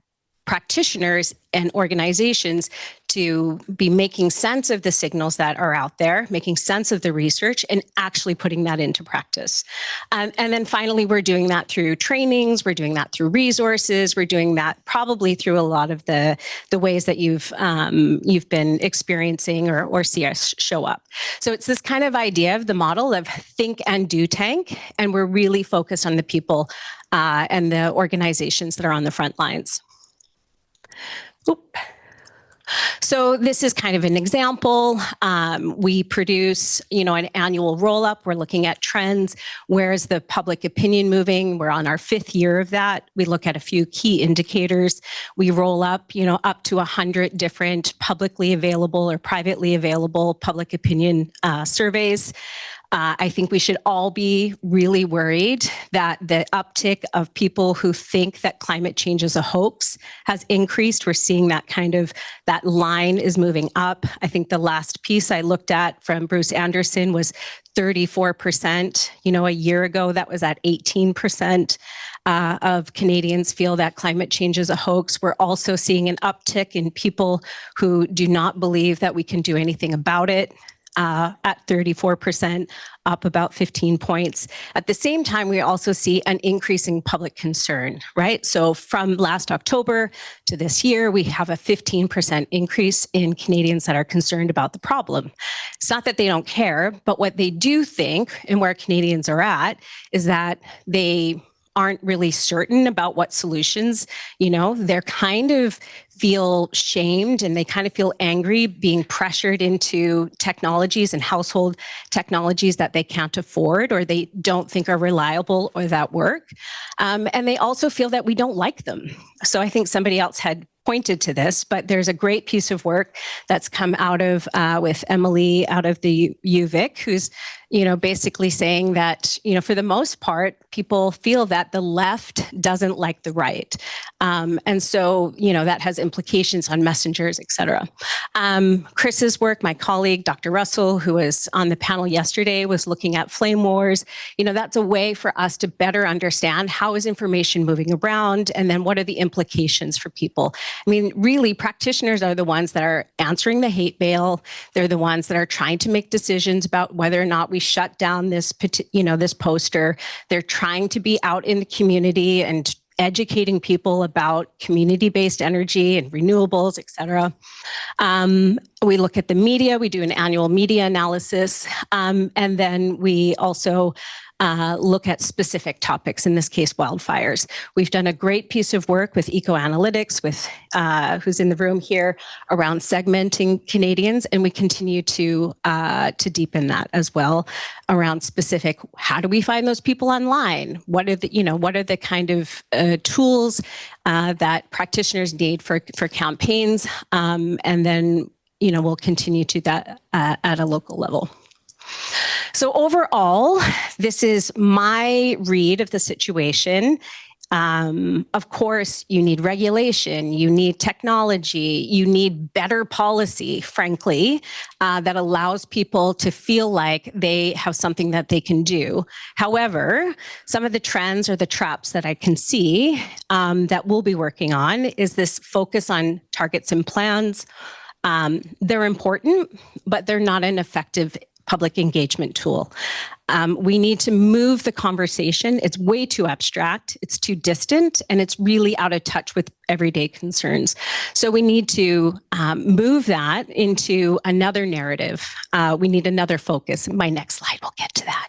practitioners and organizations to be making sense of the signals that are out there, making sense of the research, and actually putting that into practice. And then finally, we're doing that through trainings, we're doing that through resources, we're doing that probably through a lot of the ways that you've been experiencing or see us show up. So it's this kind of idea of the model of think and do tank, and we're really focused on the people and the organizations that are on the front lines. Oop. So this is kind of an example. We produce, an annual roll-up. We're looking at trends. Where is the public opinion moving? We're on our 5th year of that. We look at a few key indicators. We roll up, up to 100 different publicly available or privately available public opinion surveys. I think we should all be really worried that the uptick of people who think that climate change is a hoax has increased. We're seeing that that line is moving up. I think the last piece I looked at from Bruce Anderson was 34%. A year ago, that was at 18%. Of Canadians feel that climate change is a hoax. We're also seeing an uptick in people who do not believe that we can do anything about it. At 34%, up about 15 points. At the same time, we also see an increasing public concern, right? So from last October to this year, we have a 15% increase in Canadians that are concerned about the problem. It's not that they don't care, but what they do think, and where Canadians are at, is that they aren't really certain about what solutions, they're kind of feel shamed and they kind of feel angry being pressured into technologies and household technologies that they can't afford or they don't think are reliable or that work. And they also feel that we don't like them. So I think somebody else had pointed to this, but there's a great piece of work that's come out of with Emily out of the UVic, who's basically saying that for the most part, people feel that the left doesn't like the right, and so that has implications on messengers, etc. Chris's work, my colleague Dr. Russell, who was on the panel yesterday, was looking at flame wars. That's a way for us to better understand how is information moving around, and then what are the implications for people. I mean, really, practitioners are the ones that are answering the hate mail. They're the ones that are trying to make decisions about whether or not we shut down this poster. They're trying to be out in the community and educating people about community-based energy and renewables, et cetera. We look at the media. We do an annual media analysis. And then we also look at specific topics, in this case, wildfires. We've done a great piece of work with EcoAnalytics, with who's in the room here, around segmenting Canadians, and we continue to deepen that as well around specific. How do we find those people online? What are the kind of tools that practitioners need for campaigns, and then we'll continue to that at a local level. So overall, this is my read of the situation. Of course, you need regulation, you need technology, you need better policy, frankly, that allows people to feel like they have something that they can do. However, some of the trends or the traps that I can see that we'll be working on is this focus on targets and plans. They're important, but they're not an effective public engagement tool. We need to move the conversation. It's way too abstract, it's too distant, and it's really out of touch with everyday concerns. So we need to move that into another narrative. We need another focus. My next slide will get to that.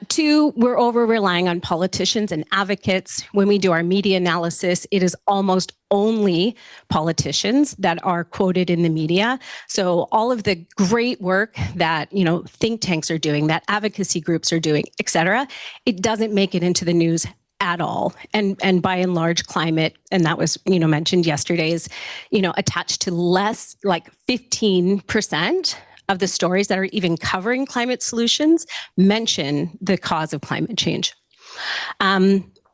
Two, we're over relying on politicians and advocates. When we do our media analysis, it is almost only politicians that are quoted in the media. So all of the great work that, think tanks are doing, that advocacy groups are doing, et cetera, it doesn't make it into the news at all. And by and large, climate, and that was, mentioned yesterday, is, attached to less, like 15% of the stories that are even covering climate solutions mention the cause of climate change.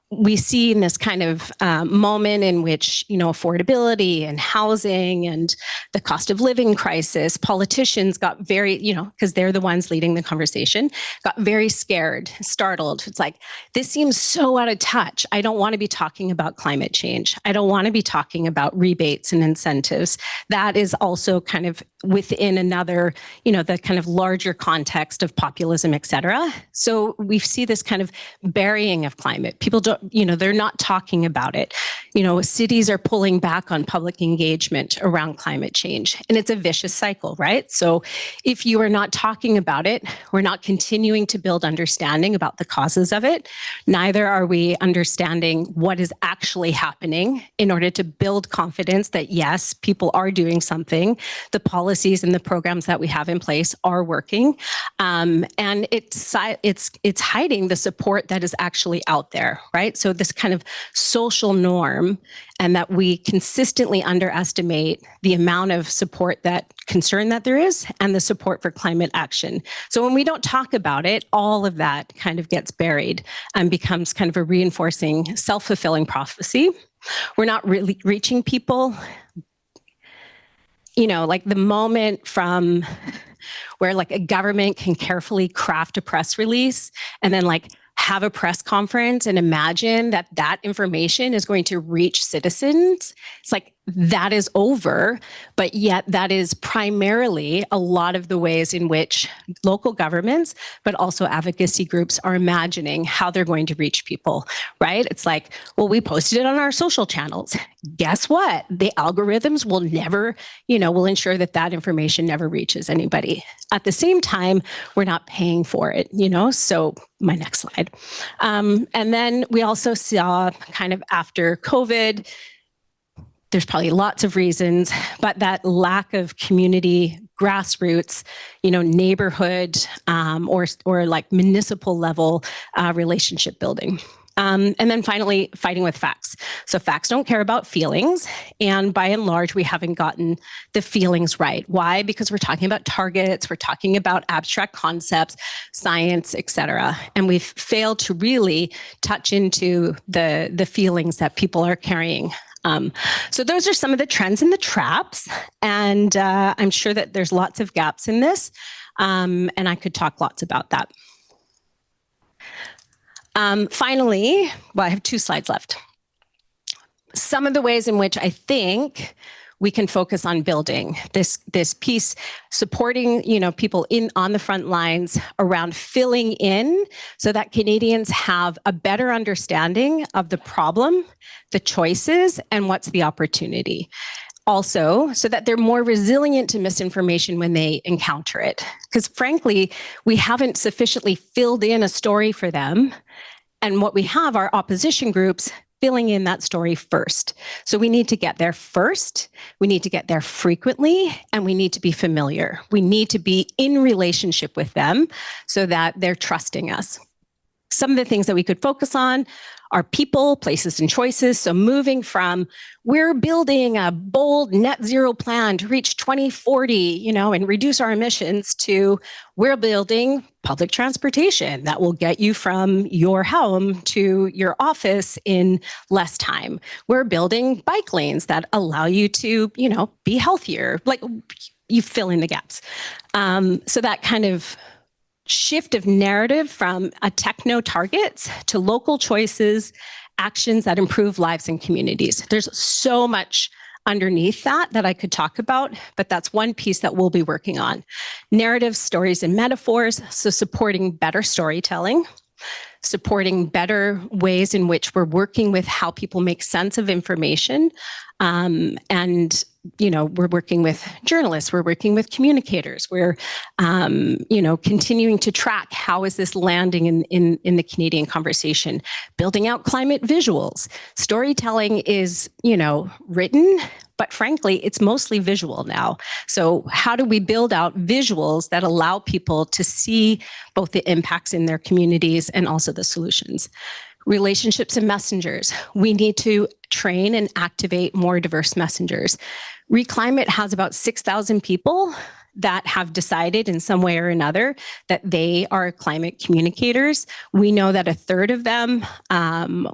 We see in this kind of moment in which, affordability and housing and the cost of living crisis, politicians got very, because they're the ones leading the conversation, got very scared, startled. It's like, this seems so out of touch. I don't want to be talking about climate change. I don't want to be talking about rebates and incentives. That is also kind of within another, the kind of larger context of populism, et cetera. So we see this kind of burying of climate. People don't, they're not talking about it. Cities are pulling back on public engagement around climate change, and it's a vicious cycle, right? So if you are not talking about it, we're not continuing to build understanding about the causes of it. Neither are we understanding what is actually happening in order to build confidence that yes, people are doing something. The policies and the programs that we have in place are working, and it's hiding the support that is actually out there, right? So this kind of social norm, and that we consistently underestimate the amount of support, that concern that there is, and the support for climate action. So when we don't talk about it, all of that kind of gets buried and becomes kind of a reinforcing, self-fulfilling prophecy. We're not really reaching people. Like the moment from where like a government can carefully craft a press release and then like have a press conference and imagine that that information is going to reach citizens. It's like that is over, but yet that is primarily a lot of the ways in which local governments, but also advocacy groups are imagining how they're going to reach people, right? It's like, well, we posted it on our social channels. Guess what? The algorithms will never, will ensure that that information never reaches anybody. At the same time, we're not paying for it, So my next slide. And then we also saw kind of after COVID, there's probably lots of reasons, but that lack of community grassroots, neighborhood or like municipal level relationship building. And then finally, fighting with facts. So facts don't care about feelings. And by and large, we haven't gotten the feelings right. Why? Because we're talking about targets, we're talking about abstract concepts, science, et cetera. And we've failed to really touch into the feelings that people are carrying. So those are some of the trends and the traps. And I'm sure that there's lots of gaps in this. And I could talk lots about that. Finally, I have 2 slides left. Some of the ways in which I think we can focus on building this piece, supporting people on the front lines around filling in so that Canadians have a better understanding of the problem, the choices, and what's the opportunity. Also, so that they're more resilient to misinformation when they encounter it. Because frankly, we haven't sufficiently filled in a story for them. And what we have are opposition groups filling in that story first. So we need to get there first, we need to get there frequently, and we need to be familiar. We need to be in relationship with them so that they're trusting us. Some of the things that we could focus on our people, places, and choices. So moving from we're building a bold net zero plan to reach 2040, and reduce our emissions, to we're building public transportation that will get you from your home to your office in less time. We're building bike lanes that allow you to, be healthier. Like, you fill in the gaps. So that kind of shift of narrative from a techno targets to local choices, actions that improve lives and communities. There's so much underneath that I could talk about, but that's one piece that we'll be working on. Narrative, stories, and metaphors. So supporting better storytelling, supporting better ways in which we're working with how people make sense of information. And, we're working with journalists, we're working with communicators, we're, continuing to track how is this landing in the Canadian conversation, building out climate visuals. Storytelling is, written, but frankly, it's mostly visual now. So how do we build out visuals that allow people to see both the impacts in their communities and also the solutions? Relationships and messengers. We need to train and activate more diverse messengers. Re.Climate has about 6,000 people that have decided in some way or another that they are climate communicators. We know that a third of them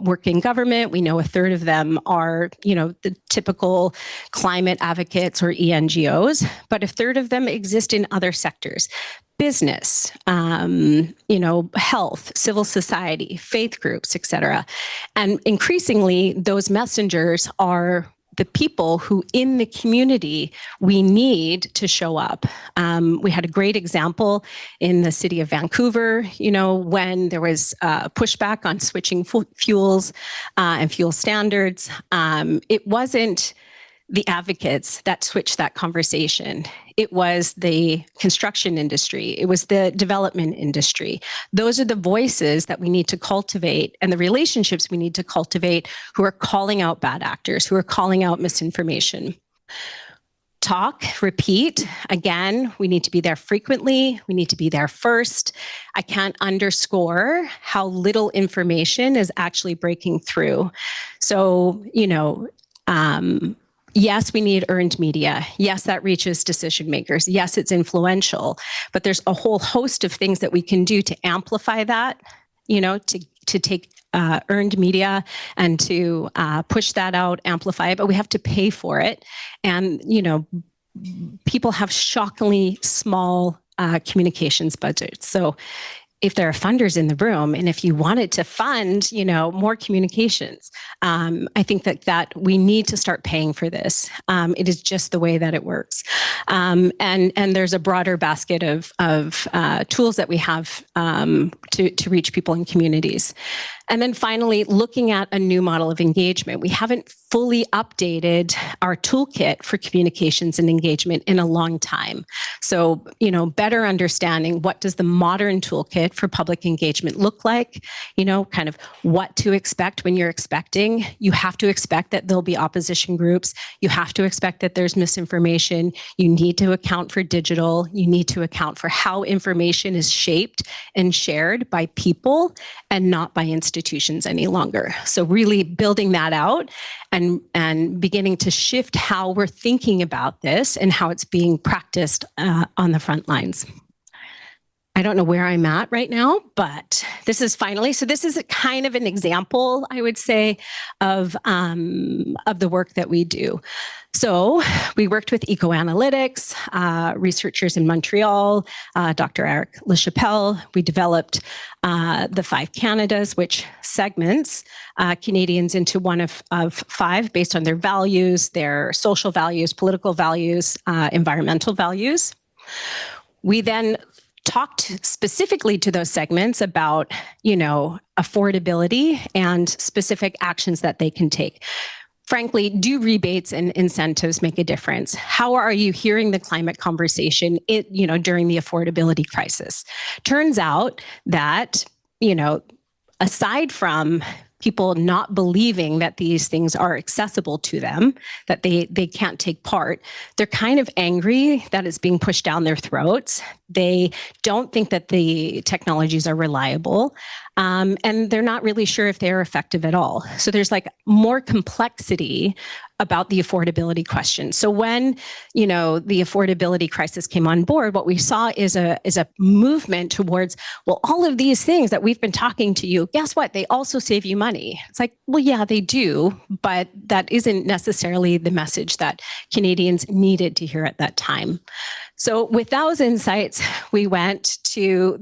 work in government. We know a third of them are, the typical climate advocates or ENGOs, but a third of them exist in other sectors. Business, health, civil society, faith groups, et cetera. And increasingly, those messengers are the people who in the community we need to show up. We had a great example in the city of Vancouver, when there was pushback on switching fuels and fuel standards. It wasn't the advocates that switched that conversation. It was the construction industry. It was the development industry. Those are the voices that we need to cultivate and the relationships we need to cultivate who are calling out bad actors, who are calling out misinformation. Talk, repeat. Again, we need to be there frequently. We need to be there first. I can't underscore how little information is actually breaking through. So, yes, we need earned media. Yes, that reaches decision makers. Yes, it's influential, but there's a whole host of things that we can do to amplify that, to take earned media and to push that out, amplify it, but we have to pay for it. And, people have shockingly small communications budgets. So if there are funders in the room, and if you wanted to fund, more communications, I think that we need to start paying for this. It is just the way that it works. And there's a broader basket of tools that we have to reach people in communities. And then finally, looking at a new model of engagement. We haven't fully updated our toolkit for communications and engagement in a long time. So, better understanding what does the modern toolkit for public engagement look like, kind of what to expect when you're expecting. You have to expect that there'll be opposition groups. You have to expect that there's misinformation. You need to account for digital. You need to account for how information is shaped and shared by people and not by institutions any longer. So really building that out and beginning to shift how we're thinking about this and how it's being practiced on the front lines. I don't know where I'm at right now, but this is a kind of an example, I would say, of the work that we do. So we worked with Eco-Analytics, researchers in Montreal, Dr. Eric LaChapelle. We developed the 5 Canadas, which segments Canadians into one of 5 based on their values, their social values, political values, environmental values. We then talked specifically to those segments about, affordability and specific actions that they can take. Frankly, do rebates and incentives make a difference? How are you hearing the climate conversation during the affordability crisis? Turns out that, aside from people not believing that these things are accessible to them, that they can't take part, they're kind of angry that it's being pushed down their throats. They don't think that the technologies are reliable, and they're not really sure if they're effective at all. So there's like more complexity about the affordability question. So when, the affordability crisis came on board, what we saw is a movement towards, well, all of these things that we've been talking to you, guess what? They also save you money. It's like, well, yeah, they do, but that isn't necessarily the message that Canadians needed to hear at that time. So with those insights, we went to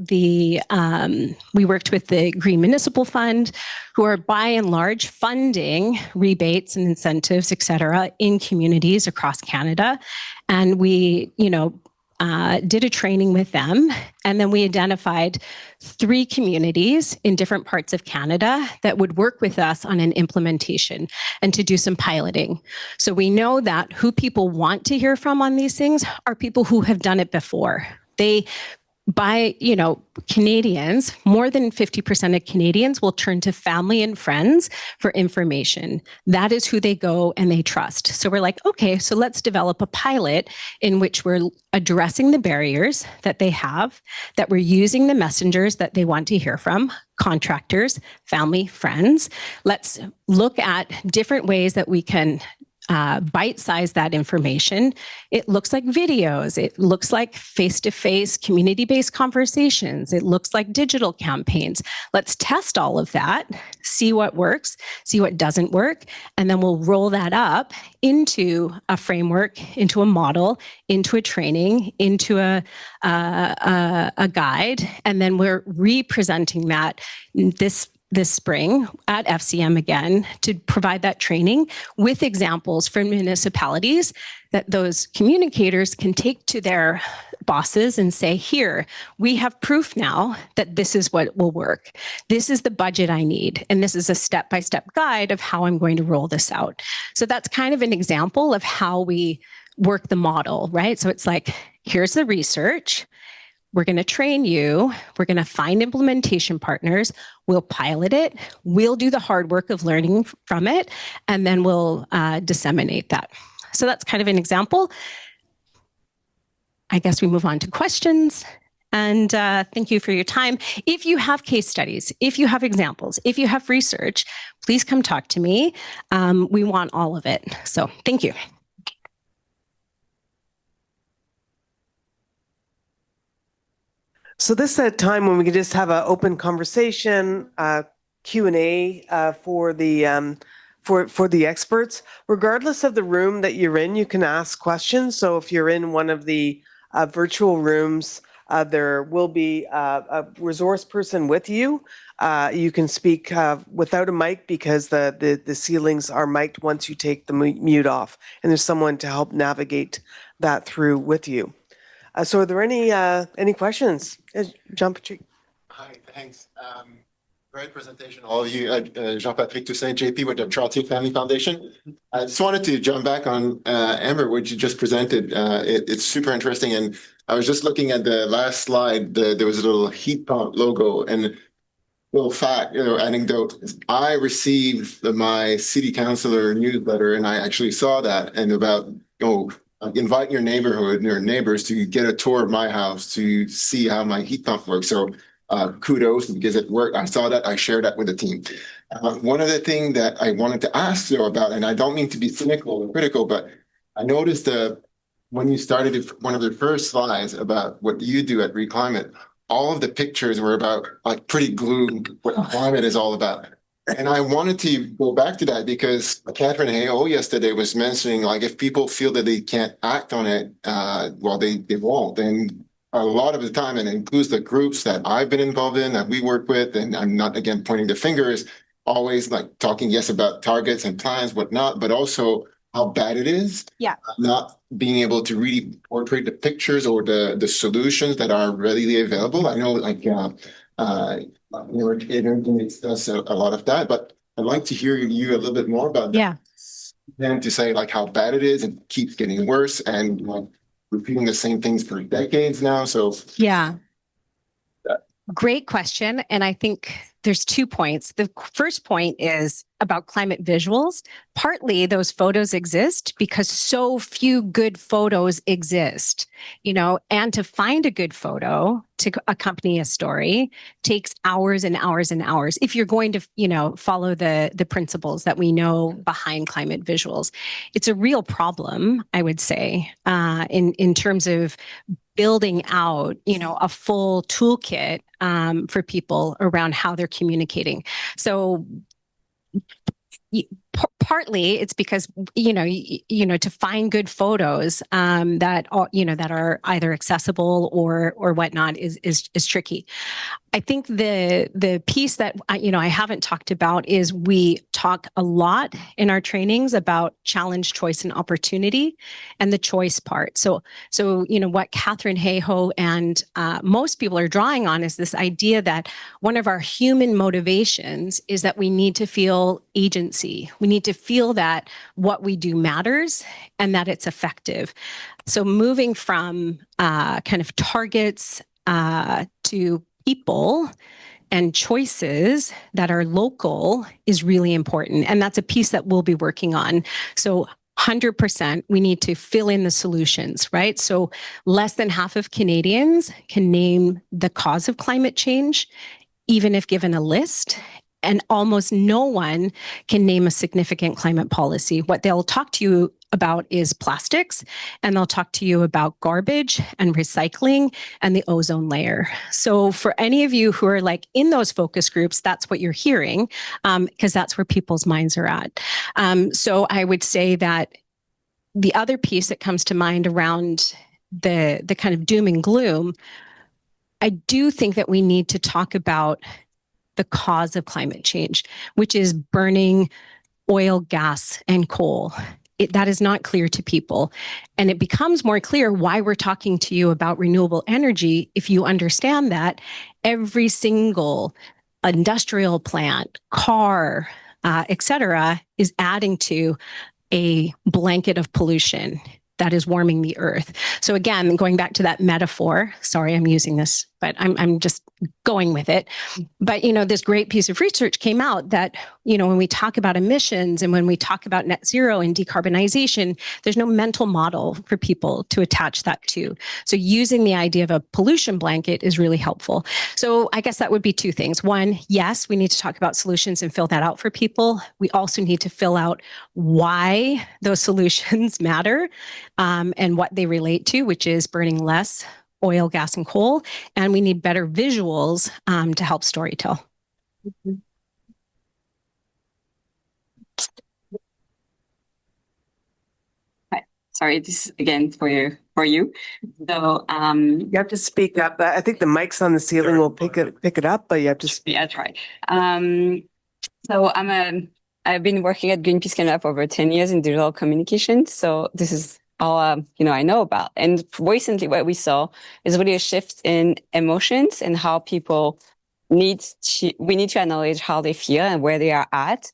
we worked with the Green Municipal Fund, who are by and large funding rebates and incentives, et cetera, in communities across Canada. And we, did a training with them. And then we identified 3 communities in different parts of Canada that would work with us on an implementation and to do some piloting. So we know that who people want to hear from on these things are people who have done it before. Canadians, more than 50% of Canadians will turn to family and friends for information. That is who they go and they trust. So we're like, okay, so let's develop a pilot in which we're addressing the barriers that they have, that we're using the messengers that they want to hear from, contractors, family, friends. Let's look at different ways that we can bite-size that information. It looks like videos. It looks like face-to-face community-based conversations. It looks like digital campaigns. Let's test all of that, see what works, see what doesn't work, and then we'll roll that up into a framework, into a model, into a training, into a guide, and then we're representing that this spring at FCM again to provide that training with examples from municipalities that those communicators can take to their bosses and say, here, we have proof now that this is what will work. This is the budget I need. And this is a step-by-step guide of how I'm going to roll this out. So that's kind of an example of how we work the model, right? So it's like, here's the research. We're going to train you. We're going to find implementation partners. We'll pilot it. We'll do the hard work of learning from it, and then we'll disseminate that. So that's kind of an example. I guess we move on to questions. And thank you for your time. If you have case studies, if you have examples, if you have research, please come talk to me. We want all of it. So thank you. So this is a time when we can just have an open conversation, Q&A for the experts. Regardless of the room that you're in, you can ask questions. So if you're in one of the virtual rooms, there will be a resource person with you. You can speak without a mic because the ceilings are mic'd once you take the mute off, and there's someone to help navigate that through with you. So are there any questions? Jean-Patrick. Hi, thanks. Great presentation, all of you. Jean-Patrick Toussaint, JP with the Chartier Family Foundation. I just wanted to jump back on Amber, what you just presented. It's super interesting. And I was just looking at the last slide. There was a little heat pump logo and little fact, anecdote. I received my city councilor newsletter, and I actually saw that and about, invite your neighborhood, your neighbors to get a tour of my house to see how my heat pump works. So kudos, because it worked. I saw that, I shared that with the team. One of the things that I wanted to ask though about, and I don't mean to be cynical or critical, but I noticed when you started one of the first slides about what you do at Re.Climate, all of the pictures were about like pretty gloom, what climate is all about. And I wanted to go back to that because Catherine Hayhoe yesterday was mentioning, like, if people feel that they can't act on it, they won't. And a lot of the time, and it includes the groups that I've been involved in, that we work with, and I'm not, again, pointing the fingers, always like talking, yes, about targets and plans, whatnot, but also how bad it is. Yeah. Not being able to really portray the pictures or the solutions that are readily available. I know, like, it does a lot of that, but I'd like to hear you a little bit more about that. Yeah. And to say like how bad it is and keeps getting worse and like repeating the same things for decades now. So yeah. Great question. And I think there's 2 points. The first point is about climate visuals, partly those photos exist because so few good photos exist, and to find a good photo to accompany a story takes hours and hours and hours if you're going to, follow the principles that we know behind climate visuals. It's a real problem, I would say, in terms of building out, a full toolkit for people around how they're communicating. So partly it's because to find good photos that are either accessible or whatnot is tricky. I think the piece that I haven't talked about is we talk a lot in our trainings about challenge, choice, and opportunity, and the choice part. So what Catherine Hayhoe and most people are drawing on is this idea that one of our human motivations is that we need to feel agency. We need to feel that what we do matters and that it's effective. So moving from kind of targets to people and choices that are local is really important. And that's a piece that we'll be working on. So 100%, we need to fill in the solutions, right? So less than half of Canadians can name the cause of climate change, even if given a list. And almost no one can name a significant climate policy. What they'll talk to you about is plastics, and they'll talk to you about garbage and recycling and the ozone layer. So for any of you who are like in those focus groups, that's what you're hearing, because that's where people's minds are at. So I would say that the other piece that comes to mind around the kind of doom and gloom, I do think that we need to talk about the cause of climate change, which is burning oil, gas, and coal. That is not clear to people. And it becomes more clear why we're talking to you about renewable energy if you understand that every single industrial plant, car, et cetera, is adding to a blanket of pollution that is warming the earth. So again, going back to that metaphor, sorry, I'm using this, but I'm just going with it. But, this great piece of research came out that, when we talk about emissions and when we talk about net zero and decarbonization, there's no mental model for people to attach that to. So using the idea of a pollution blanket is really helpful. So I guess that would be two things. One, yes, we need to talk about solutions and fill that out for people. We also need to fill out why those solutions matter and what they relate to, which is burning less oil, gas, and coal. And we need better visuals to help storytell. Hi. Sorry, this is again for you. So You have to speak up. I think the mics on the ceiling will pick it up, but you have to speak. yeah, try. So I've been working at Greenpeace Canada for over 10 years in digital communications. So this is all I know about. And recently what we saw is really a shift in emotions and how people we need to acknowledge how they feel and where they are at.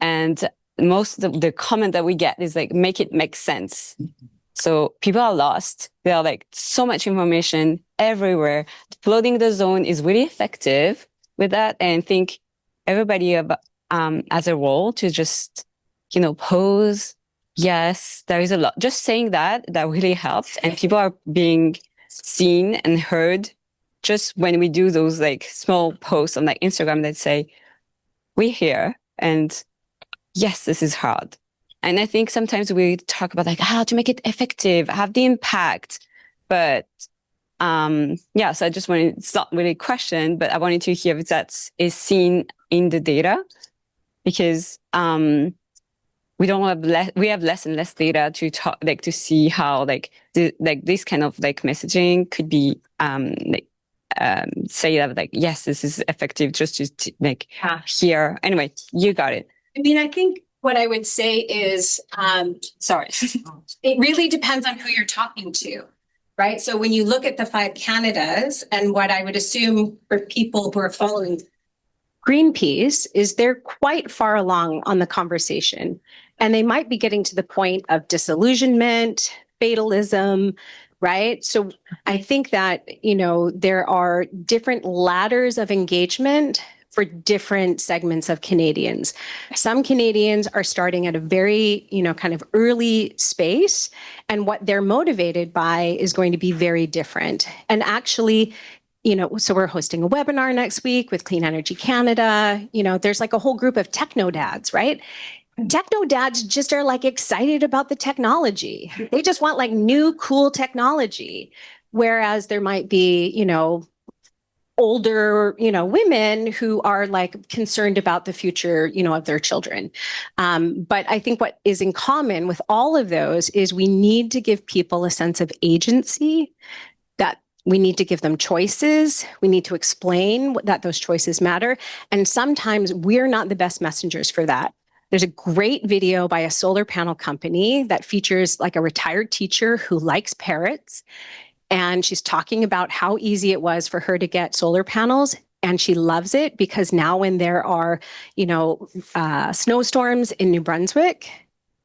And most of the comment that we get is like, make it make sense. So people are lost. There are like so much information everywhere. Flooding the zone is really effective with that. And I think everybody has a role to just, pose. Yes, there is a lot. Just saying that really helps. And people are being seen and heard just when we do those like small posts on like Instagram that say, we're here. And yes, this is hard. And I think sometimes we talk about like how to make it effective, have the impact. But so I just wanted, it's not really a question, but I wanted to hear if that is seen in the data, because we have less and less data to talk, like to see how this kind of like messaging could be say that like, yes, this is effective just to like here. Anyway, you got it. I mean, I think what I would say is, Sorry. it really depends on who you're talking to, right? So when you look at the 5 Canadas, and what I would assume for people who are following Greenpeace is they're quite far along on the conversation, and they might be getting to the point of disillusionment, fatalism, right? So I think that, there are different ladders of engagement for different segments of Canadians. Some Canadians are starting at a very, kind of early space, and what they're motivated by is going to be very different. And actually, so we're hosting a webinar next week with Clean Energy Canada. There's like a whole group of techno dads, right? Techno dads just are like excited about the technology. They just want like new, cool technology. Whereas there might be, older, women who are like concerned about the future, of their children. But I think what is in common with all of those is we need to give people a sense of agency, that we need to give them choices. We need to explain that those choices matter. And sometimes we're not the best messengers for that. There's a great video by a solar panel company that features like a retired teacher who likes parrots. And she's talking about how easy it was for her to get solar panels. And she loves it because now when there are, snowstorms in New Brunswick,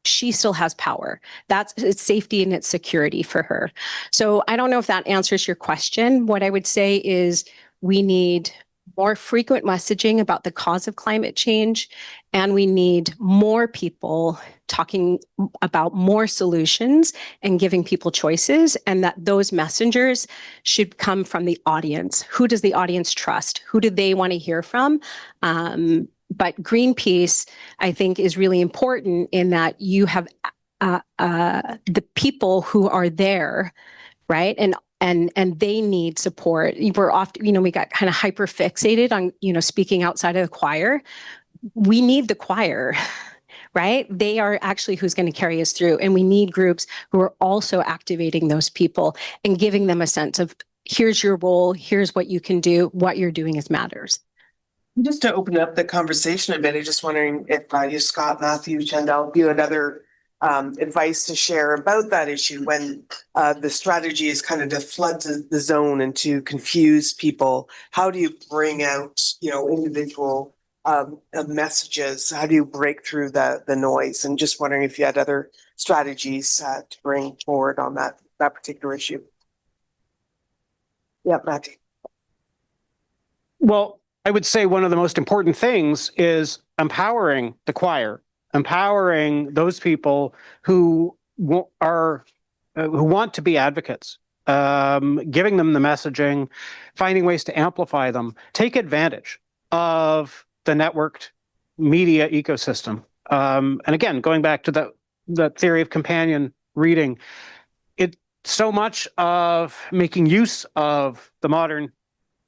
she still has power. That's its safety and its security for her. So I don't know if that answers your question. What I would say is we need more frequent messaging about the cause of climate change, and we need more people talking about more solutions and giving people choices, and that those messengers should come from the audience. Who does the audience trust? Who do they want to hear from? But Greenpeace, I think, is really important in that you have the people who are there, right? And they need support. We're often, we got kind of hyper fixated on, speaking outside of the choir. We need the choir, right? They are actually who's going to carry us through. And we need groups who are also activating those people and giving them a sense of, here's your role, here's what you can do, what you're doing is matters. Just to open up the conversation a bit, I'm just wondering if you, Scott, Matthew, Shandell, you had other advice to share about that issue when the strategy is kind of to flood the zone and to confuse people. How do you bring out, individual messages? How do you break through the noise? And just wondering if you had other strategies to bring forward on that particular issue. Yeah, Matthew. Well, I would say one of the most important things is empowering the choir, empowering those people who who want to be advocates, giving them the messaging, finding ways to amplify them, take advantage of the networked media ecosystem. And again, going back to the theory of companion reading, so much of making use of the modern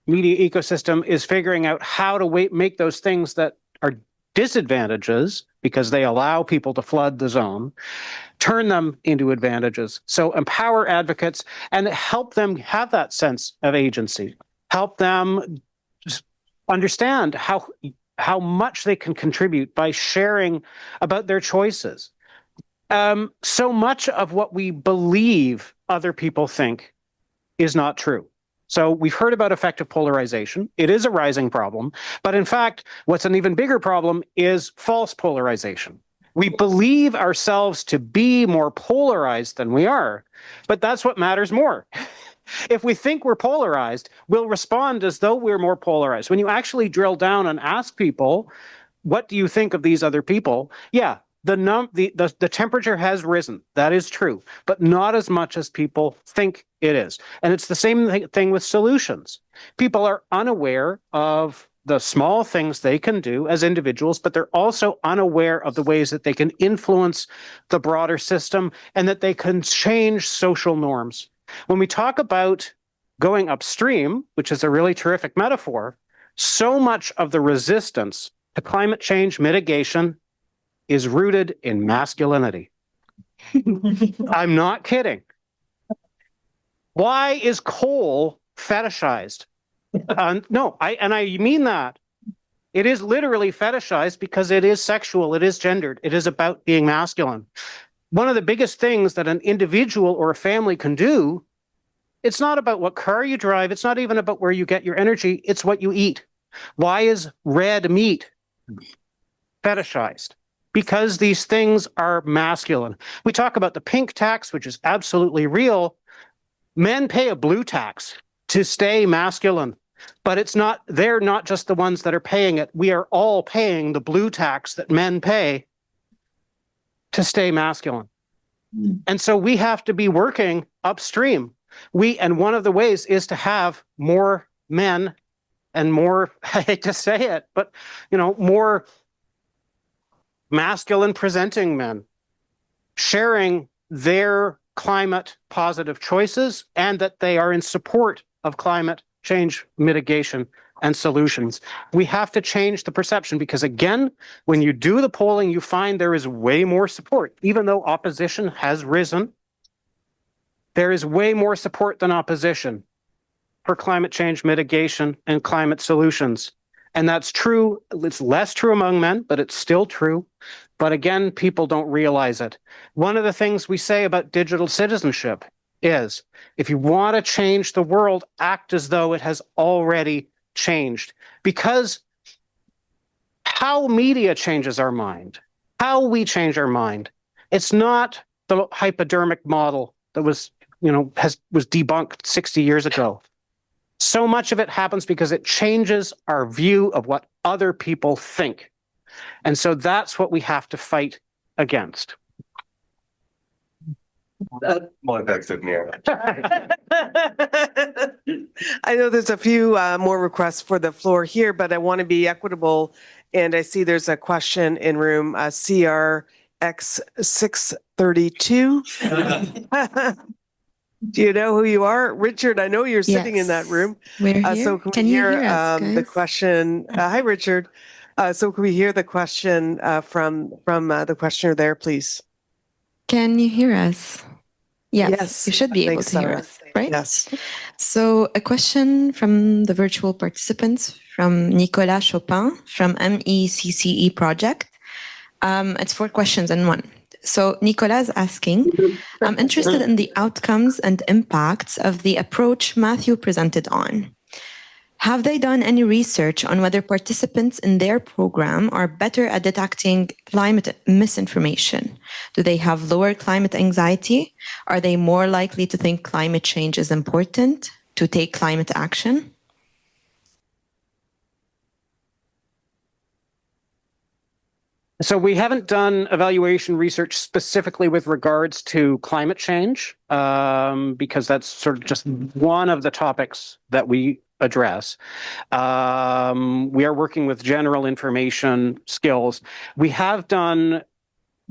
media ecosystem is figuring out how to make those things that are disadvantages, because they allow people to flood the zone, turn them into advantages. So empower advocates and help them have that sense of agency. Help them understand how much they can contribute by sharing about their choices. So much of what we believe other people think is not true. So we've heard about effective polarization. It is a rising problem. But in fact, what's an even bigger problem is false polarization. We believe ourselves to be more polarized than we are, but that's what matters more. If we think we're polarized, we'll respond as though we're more polarized. When you actually drill down and ask people, what do you think of these other people? Yeah, the temperature has risen. That is true, but not as much as people think it is. And it's the same thing with solutions. People are unaware of the small things they can do as individuals, but they're also unaware of the ways that they can influence the broader system and that they can change social norms. When we talk about going upstream, which is a really terrific metaphor, so much of the resistance to climate change mitigation is rooted in masculinity. I'm not kidding. Why is coal fetishized? No, I mean that. It is literally fetishized because it is sexual, it is gendered, it is about being masculine. One of the biggest things that an individual or a family can do, it's not about what car you drive, it's not even about where you get your energy, it's what you eat. Why is red meat fetishized? Because these things are masculine. We talk about the pink tax, which is absolutely real. Men pay a blue tax to stay masculine. But they're not just the ones that are paying it. We are all paying the blue tax that men pay to stay masculine. And so we have to be working upstream. And one of the ways is to have more men and more, I hate to say it, but, more masculine presenting men sharing their climate positive choices and that they are in support of climate change mitigation and solutions. We have to change the perception because, again, when you do the polling, you find there is way more support. Even though opposition has risen, there is way more support than opposition for climate change mitigation and climate solutions. And that's true. It's less true among men, but it's still true. But again, people don't realize it. One of the things we say about digital citizenship is if you want to change the world, act as though it has already changed. Because how media changes our mind, how we change our mind, it's not the hypodermic model that was debunked 60 years ago. So much of it happens because it changes our view of what other people think. And so that's what we have to fight against. I know there's a few more requests for the floor here, but I want to be equitable. And I see there's a question in room CRX 632. Do you know who you are? Richard, I know you're sitting in that room. We're here. So can we hear the question? Hi, Richard. So can we hear the question from the questioner there, please? Can you hear us? Yes. You should be able to hear us, right? Yes. So a question from the virtual participants from Nicolas Chopin from MECCE project. It's 4 questions in one. So Nicolas is asking, I'm interested in the outcomes and impacts of the approach Matthew presented on. Have they done any research on whether participants in their program are better at detecting climate misinformation? Do they have lower climate anxiety? Are they more likely to think climate change is important, to take climate action? So we haven't done evaluation research specifically with regards to climate change, because that's sort of just one of the topics that we address. We are working with general information skills. We have done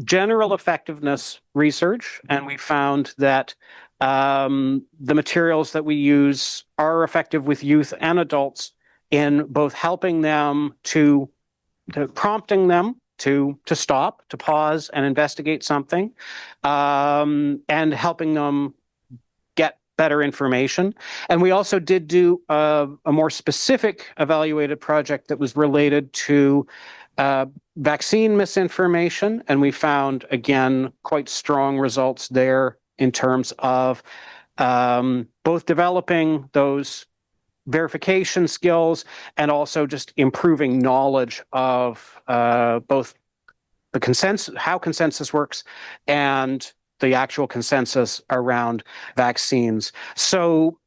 general effectiveness research, and we found that the materials that we use are effective with youth and adults in both helping them to prompting them to stop, to pause and investigate something, and helping them get better information. And we also did do a more specific evaluated project that was related to vaccine misinformation. And we found, again, quite strong results there in terms of both developing those verification skills and also just improving knowledge of both the consensus, how consensus works, and the actual consensus around vaccines. So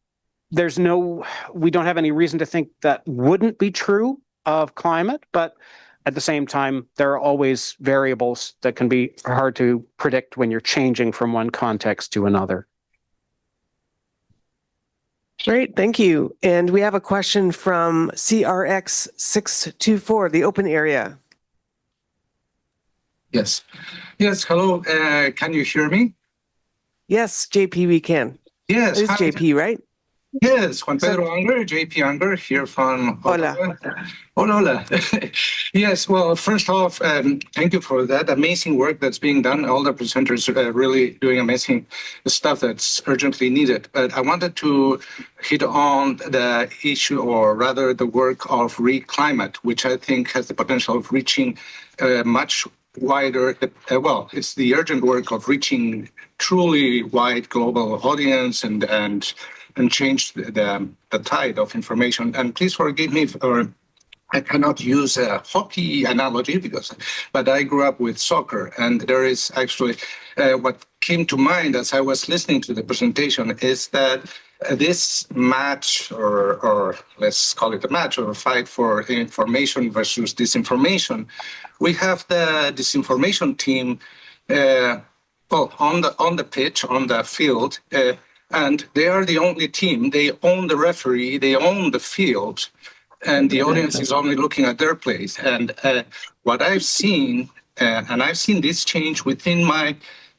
we don't have any reason to think that wouldn't be true of climate, but at the same time, there are always variables that can be hard to predict when you're changing from one context to another. Great, thank you. And we have a question from CRX 624, the open area. Yes. Hello. Can you hear me? Yes, JP, we can. Yes. It's JP, right? Yes, Juan Pedro Unger, JP Unger here from Hola. Hola. Yes, well, first off, thank you for that amazing work that's being done. All the presenters are really doing amazing stuff that's urgently needed. But I wanted to hit on the issue, or rather the work of Re.Climate, which I think has the potential of reaching much wider, it's the urgent work of reaching truly wide global audience and change the tide of information. And please forgive me for I cannot use a hockey analogy but I grew up with soccer, and there is actually what came to mind as I was listening to the presentation is that this match, or let's call it a match, or a fight for information versus disinformation, we have the disinformation team on the pitch, on the field, and they are the only team. They own the referee, they own the field, and the audience is only looking at their place. And what I've seen, and I've seen this change within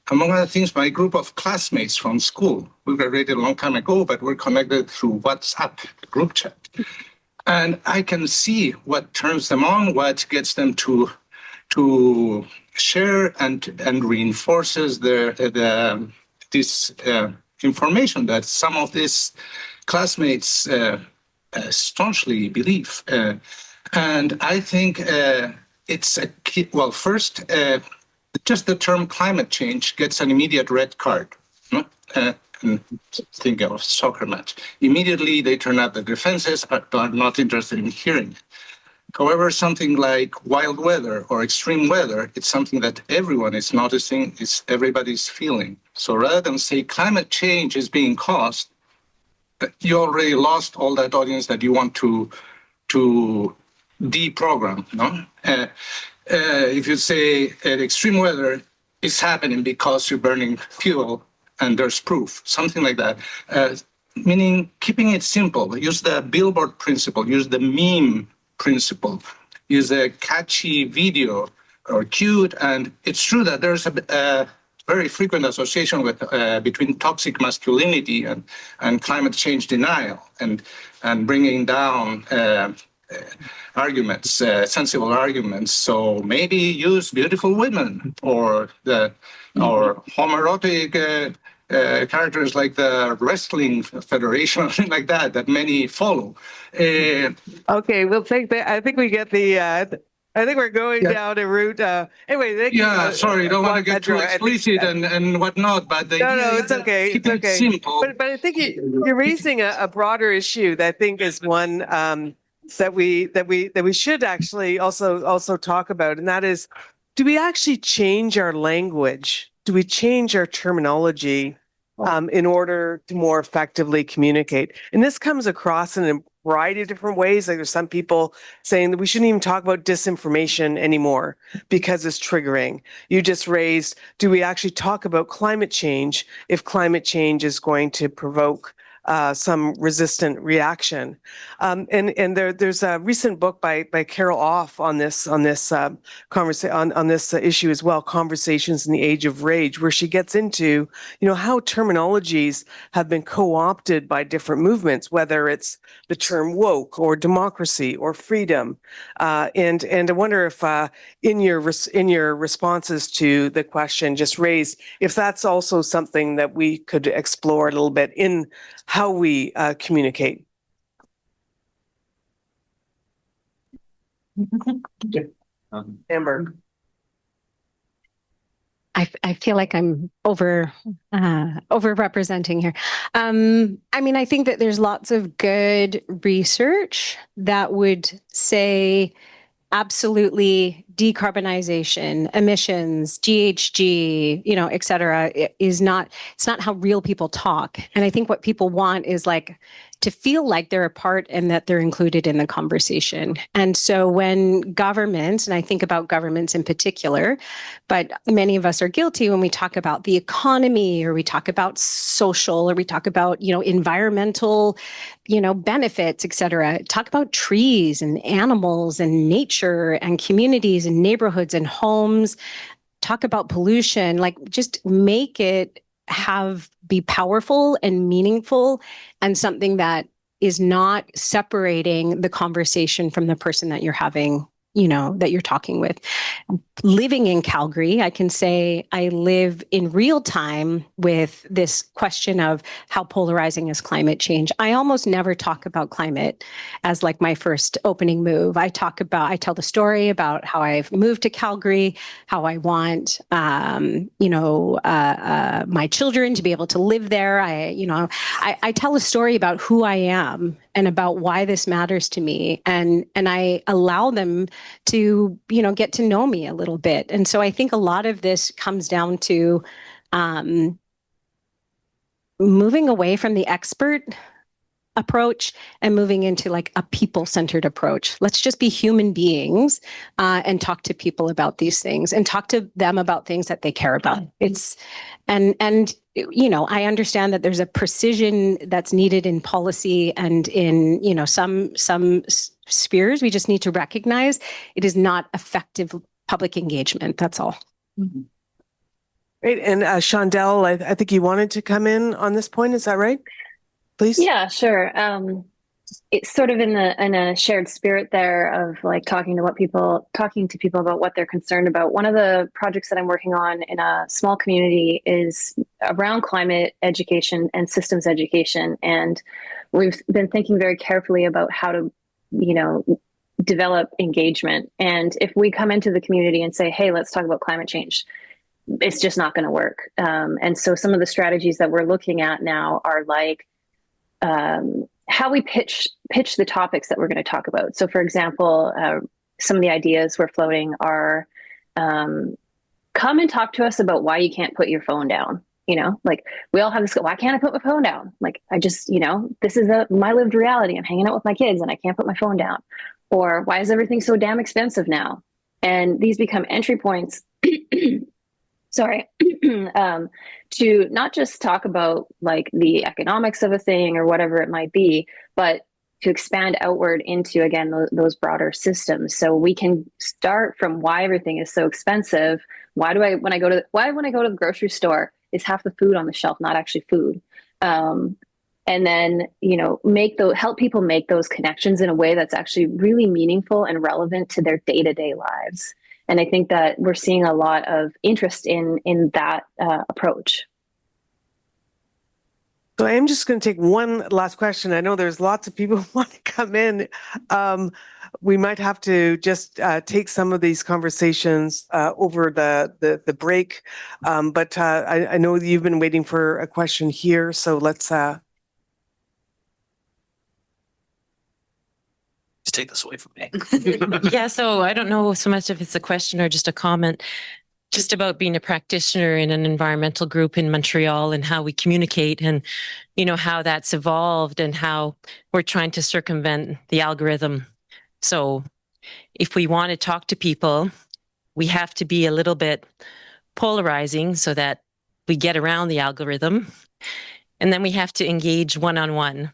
among other things, my group of classmates from school. We graduated a long time ago, but we're connected through WhatsApp, the group chat. And I can see what turns them on, what gets them to share and reinforces this information that some of these classmates staunchly believe. And I think it's a key. Well, first, just the term climate change gets an immediate red card. And think of soccer match. Immediately, they turn up the defenses, are not interested in hearing it. However, something like wild weather or extreme weather, it's something that everyone is noticing, everybody's feeling. So rather than say climate change is being caused, you already lost all that audience that you want to deprogram. No? If you say extreme weather is happening because you're burning fuel and there's proof, something like that, meaning keeping it simple, use the billboard principle, use the meme principle, use a catchy video or cute. And it's true that there's a very frequent association with between toxic masculinity and climate change denial and bringing down arguments, sensible arguments. So maybe use beautiful women or homoerotic characters like the Wrestling Federation, or something like that many follow. Okay, we'll take that. I think we get the. I think we're going down a route. Anyway, sorry, don't want to get too explicit and whatnot, but the no, it's okay. It's okay. Simple. But I think you're raising a broader issue that I think is one that we should actually also talk about, and that is, do we actually change our language? Do we change our terminology in order to more effectively communicate? And this comes across in a variety of different ways. Like there's some people saying that we shouldn't even talk about disinformation anymore because it's triggering. You just raised, do we actually talk about climate change if climate change is going to provoke some resistant reaction? And there's a recent book by Carol Off on this issue as well, Conversations in the Age of Rage, where she gets into how terminologies have been co-opted by different movements, whether it's the term woke or democracy or freedom. And I wonder if in your responses to the question just raised, if that's also something that we could explore a little bit in how we communicate. Amber. I feel like I'm overrepresenting here. I mean, I think that there's lots of good research that would say absolutely decarbonization, emissions, GHG, et cetera, it's not how real people talk. And I think what people want is like to feel like they're a part and that they're included in the conversation. And so when governments, and I think about governments in particular, but many of us are guilty when we talk about the economy or we talk about social or we talk about, environmental, benefits, et cetera, talk about trees and animals and nature and communities and neighborhoods and homes, talk about pollution, like just make it be powerful and meaningful and something that is not separating the conversation from the person that you're having, that you're talking with. Living in Calgary, I can say I live in real time with this question of how polarizing is climate change. I almost never talk about climate as like my first opening move. I tell the story about how I've moved to Calgary, how I want, my children to be able to live there. I tell a story about who I am and about why this matters to me. And I allow them to, get to know me a little bit. And so I think a lot of this comes down to moving away from the expert approach and moving into like a people-centered approach. Let's just be human beings and talk to people about these things and talk to them about things that they care about. And you know, I understand that there's a precision that's needed in policy and in, you know, some spheres. We just need to recognize it is not effective public engagement. That's all. Great. And Shandell, I think you wanted to come in on this point. Is that right? Please. Yeah, sure. It's sort of in a shared spirit there of like talking to people about what they're concerned about. One of the projects that I'm working on in a small community is around climate education and systems education. And we've been thinking very carefully about how to, you know, develop engagement. And if we come into the community and say, hey, let's talk about climate change, it's just not going to work. And so some of the strategies that we're looking at now are like, how we pitch the topics that we're going to talk about. So for example, some of the ideas we're floating are, come and talk to us about why you can't put your phone down. You know, like we all have this, why can't I put my phone down? Like, I just, you know, this is my lived reality. I'm hanging out with my kids and I can't put my phone down. Or why is everything so damn expensive now? And these become entry points sorry, to not just talk about like the economics of a thing or whatever it might be, but to expand outward into, again, those broader systems. So we can start from why everything is so expensive. Why when I go to the grocery store, is half the food on the shelf not actually food? And then, you know, help people make those connections in a way that's actually really meaningful and relevant to their day-to-day lives. And I think that we're seeing a lot of interest in that approach. So I'm just going to take one last question. I know there's lots of people who want to come in. We might have to just take some of these conversations over the break. But I know you've been waiting for a question here. So let's take this away from me. Yeah, so I don't know so much if it's a question or just a comment, just about being a practitioner in an environmental group in Montreal and how we communicate and, you know, how that's evolved and how we're trying to circumvent the algorithm. So if we want to talk to people, we have to be a little bit polarizing so that we get around the algorithm. And then we have to engage one-on-one.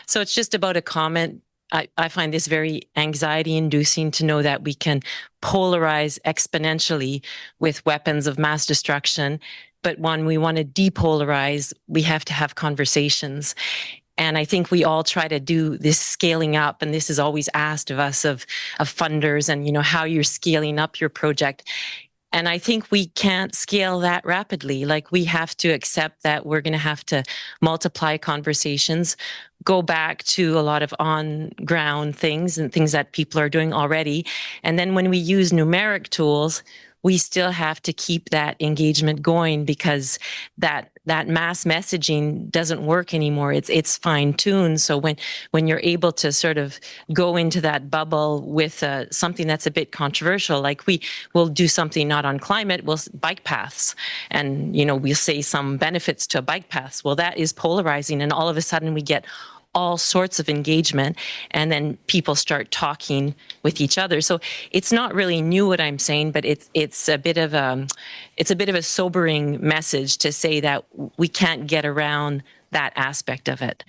So it's just about a comment. I find this very anxiety-inducing to know that we can polarize exponentially with weapons of mass destruction. But when we want to depolarize, we have to have conversations. And I think we all try to do this scaling up, and this is always asked of us, of funders, and you know how you're scaling up your project. And I think we can't scale that rapidly. Like, we have to accept that we're going to have to multiply conversations, go back to a lot of on-ground things and things that people are doing already. And then when we use numeric tools, we still have to keep that engagement going, because that mass messaging doesn't work anymore. It's fine-tuned. So when you're able to sort of go into that bubble with something that's a bit controversial, like we will do something not on climate, bike paths, and you know we'll say some benefits to bike paths. Well, that is polarizing, and all of a sudden we get all sorts of engagement, and then people start talking with each other. So it's not really new what I'm saying, but it's a bit of a sobering message to say that we can't get around that aspect of it.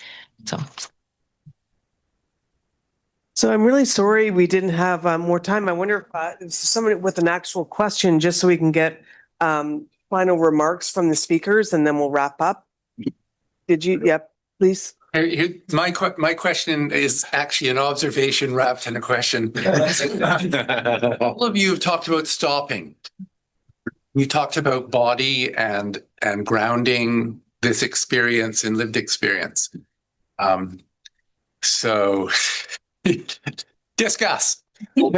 So I'm really sorry we didn't have more time. I wonder if someone with an actual question, just so we can get final remarks from the speakers, and then we'll wrap up. Did you? Yep, please. My question is actually an observation wrapped in a question. All of you have talked about stopping. You talked about body and grounding this experience in lived experience. So discuss. So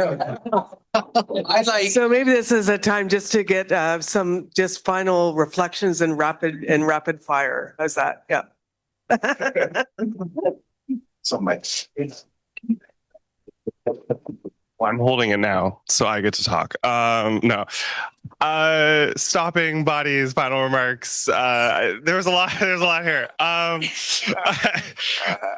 maybe this is a time just to get some just final reflections and rapid fire. How's that? Yeah. So much. Well, I'm holding it now, so I get to talk. No, Stopping bodies, final remarks. There's a lot here.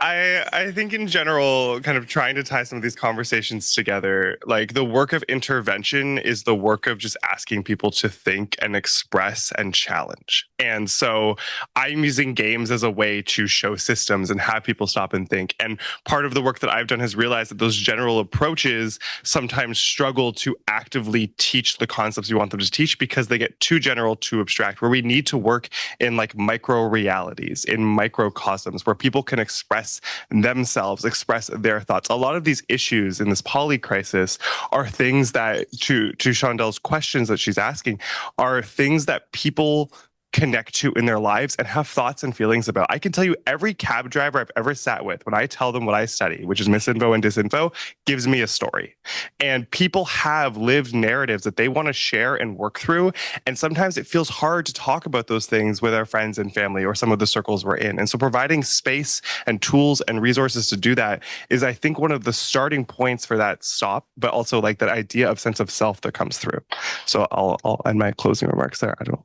I think in general, kind of trying to tie some of these conversations together, like the work of intervention is the work of just asking people to think and express and challenge. And so I'm using games as a way to show systems and have people stop and think. And part of the work that I've done has realized that those general approaches sometimes struggle to actively teach the concepts you want them to teach because they get too general, too abstract, where we need to work in like micro realities, in microcosms, where people can express themselves, express their thoughts. A lot of these issues in this poly crisis are things that, to Shandell's questions that she's asking, are things that people connect to in their lives and have thoughts and feelings about. I can tell you every cab driver I've ever sat with, when I tell them what I study, which is misinfo and disinfo, gives me a story. And people have lived narratives that they want to share and work through. And sometimes it feels hard to talk about those things with our friends and family or some of the circles we're in. And so providing space and tools and resources to do that is, I think, one of the starting points for that stop, but also like that idea of sense of self that comes through. So I'll end my closing remarks there. I don't know.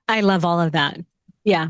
I love all of that. Yeah.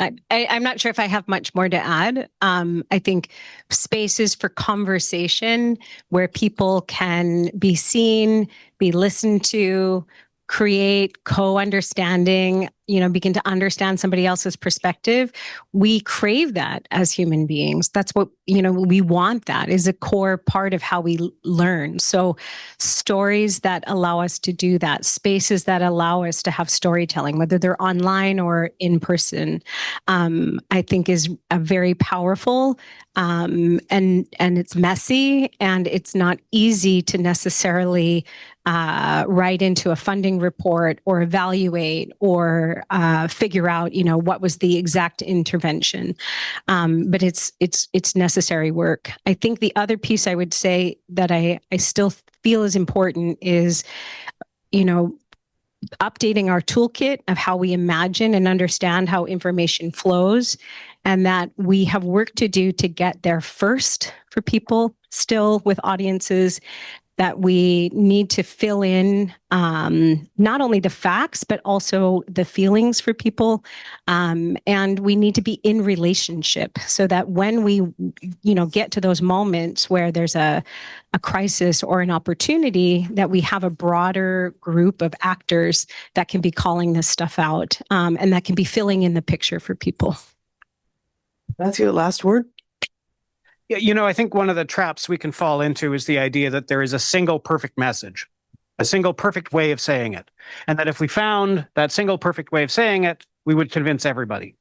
I'm not sure if I have much more to add. I think spaces for conversation where people can be seen, be listened to, create co-understanding, begin to understand somebody else's perspective. We crave that as human beings. That's what, we want. That is a core part of how we learn. So stories that allow us to do that, spaces that allow us to have storytelling, whether they're online or in person, I think is a very powerful, and it's messy, and it's not easy to necessarily write into a funding report or evaluate or figure out, what was the exact intervention. But it's necessary work. I think the other piece I would say that I still feel is important is, updating our toolkit of how we imagine and understand how information flows, and that we have work to do to get there first for people still with audiences, that we need to fill in not only the facts, but also the feelings for people. And we need to be in relationship so that when we, get to those moments where there's a crisis or an opportunity, that we have a broader group of actors that can be calling this stuff out, and that can be filling in the picture for people. Matthew, last word. Yeah, I think one of the traps we can fall into is the idea that there is a single perfect message, a single perfect way of saying it. And that if we found that single perfect way of saying it, we would convince everybody.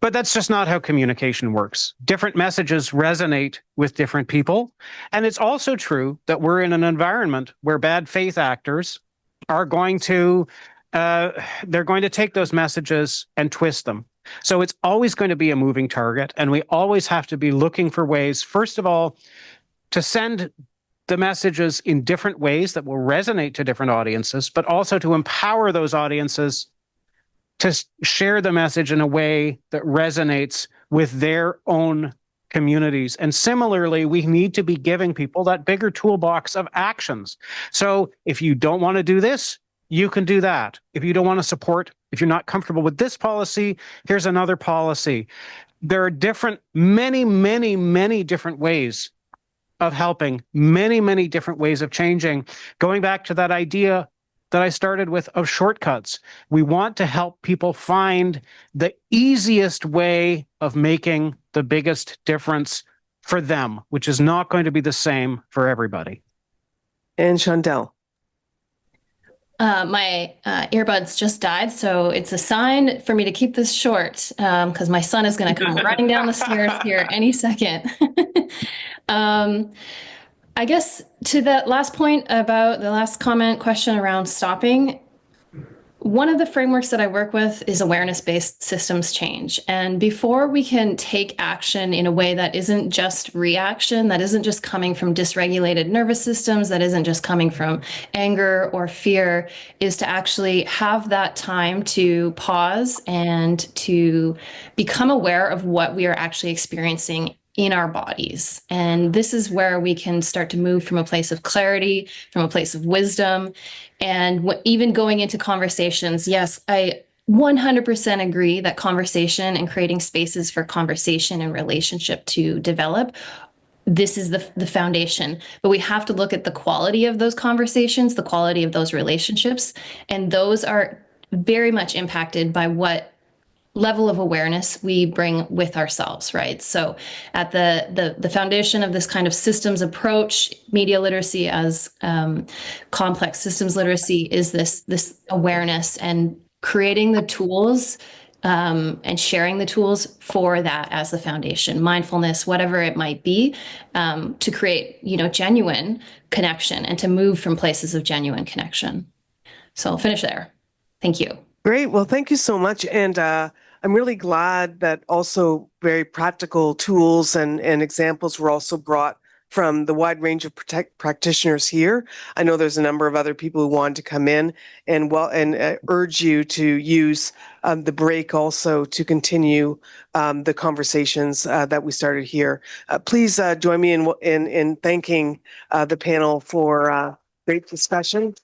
But that's just not how communication works. Different messages resonate with different people. And it's also true that we're in an environment where bad faith actors are going to, they're going to take those messages and twist them. So it's always going to be a moving target, and we always have to be looking for ways, first of all, to send the messages in different ways that will resonate to different audiences, but also to empower those audiences to share the message in a way that resonates with their own communities. And similarly, we need to be giving people that bigger toolbox of actions. So if you don't want to do this, you can do that. If you don't want to support, if you're not comfortable with this policy, here's another policy. There are many different ways of helping, many different ways of changing. Going back to that idea that I started with of shortcuts, we want to help people find the easiest way of making the biggest difference for them, which is not going to be the same for everybody. And Shandell. My earbuds just died, so it's a sign for me to keep this short, because my son is going to come running down the stairs here any second. I guess to that last point about the last question around stopping, one of the frameworks that I work with is awareness-based systems change. And before we can take action in a way that isn't just reaction, that isn't just coming from dysregulated nervous systems, that isn't just coming from anger or fear, is to actually have that time to pause and to become aware of what we are actually experiencing in our bodies. And this is where we can start to move from a place of clarity, from a place of wisdom. And even going into conversations, yes, I 100% agree that conversation and creating spaces for conversation and relationship to develop, this is the foundation. But we have to look at the quality of those conversations, the quality of those relationships, and those are very much impacted by what level of awareness we bring with ourselves, right? So at the foundation of this kind of systems approach, media literacy as complex systems literacy is this awareness and creating the tools and sharing the tools for that as the foundation, mindfulness, whatever it might be, to create, genuine connection and to move from places of genuine connection. So I'll finish there. Thank you. Great. Well, thank you so much. And I'm really glad that also very practical tools and examples were also brought from the wide range of practitioners here. I know there's a number of other people who wanted to come in and urge you to use the break also to continue the conversations that we started here. Please join me in thanking the panel for great discussion.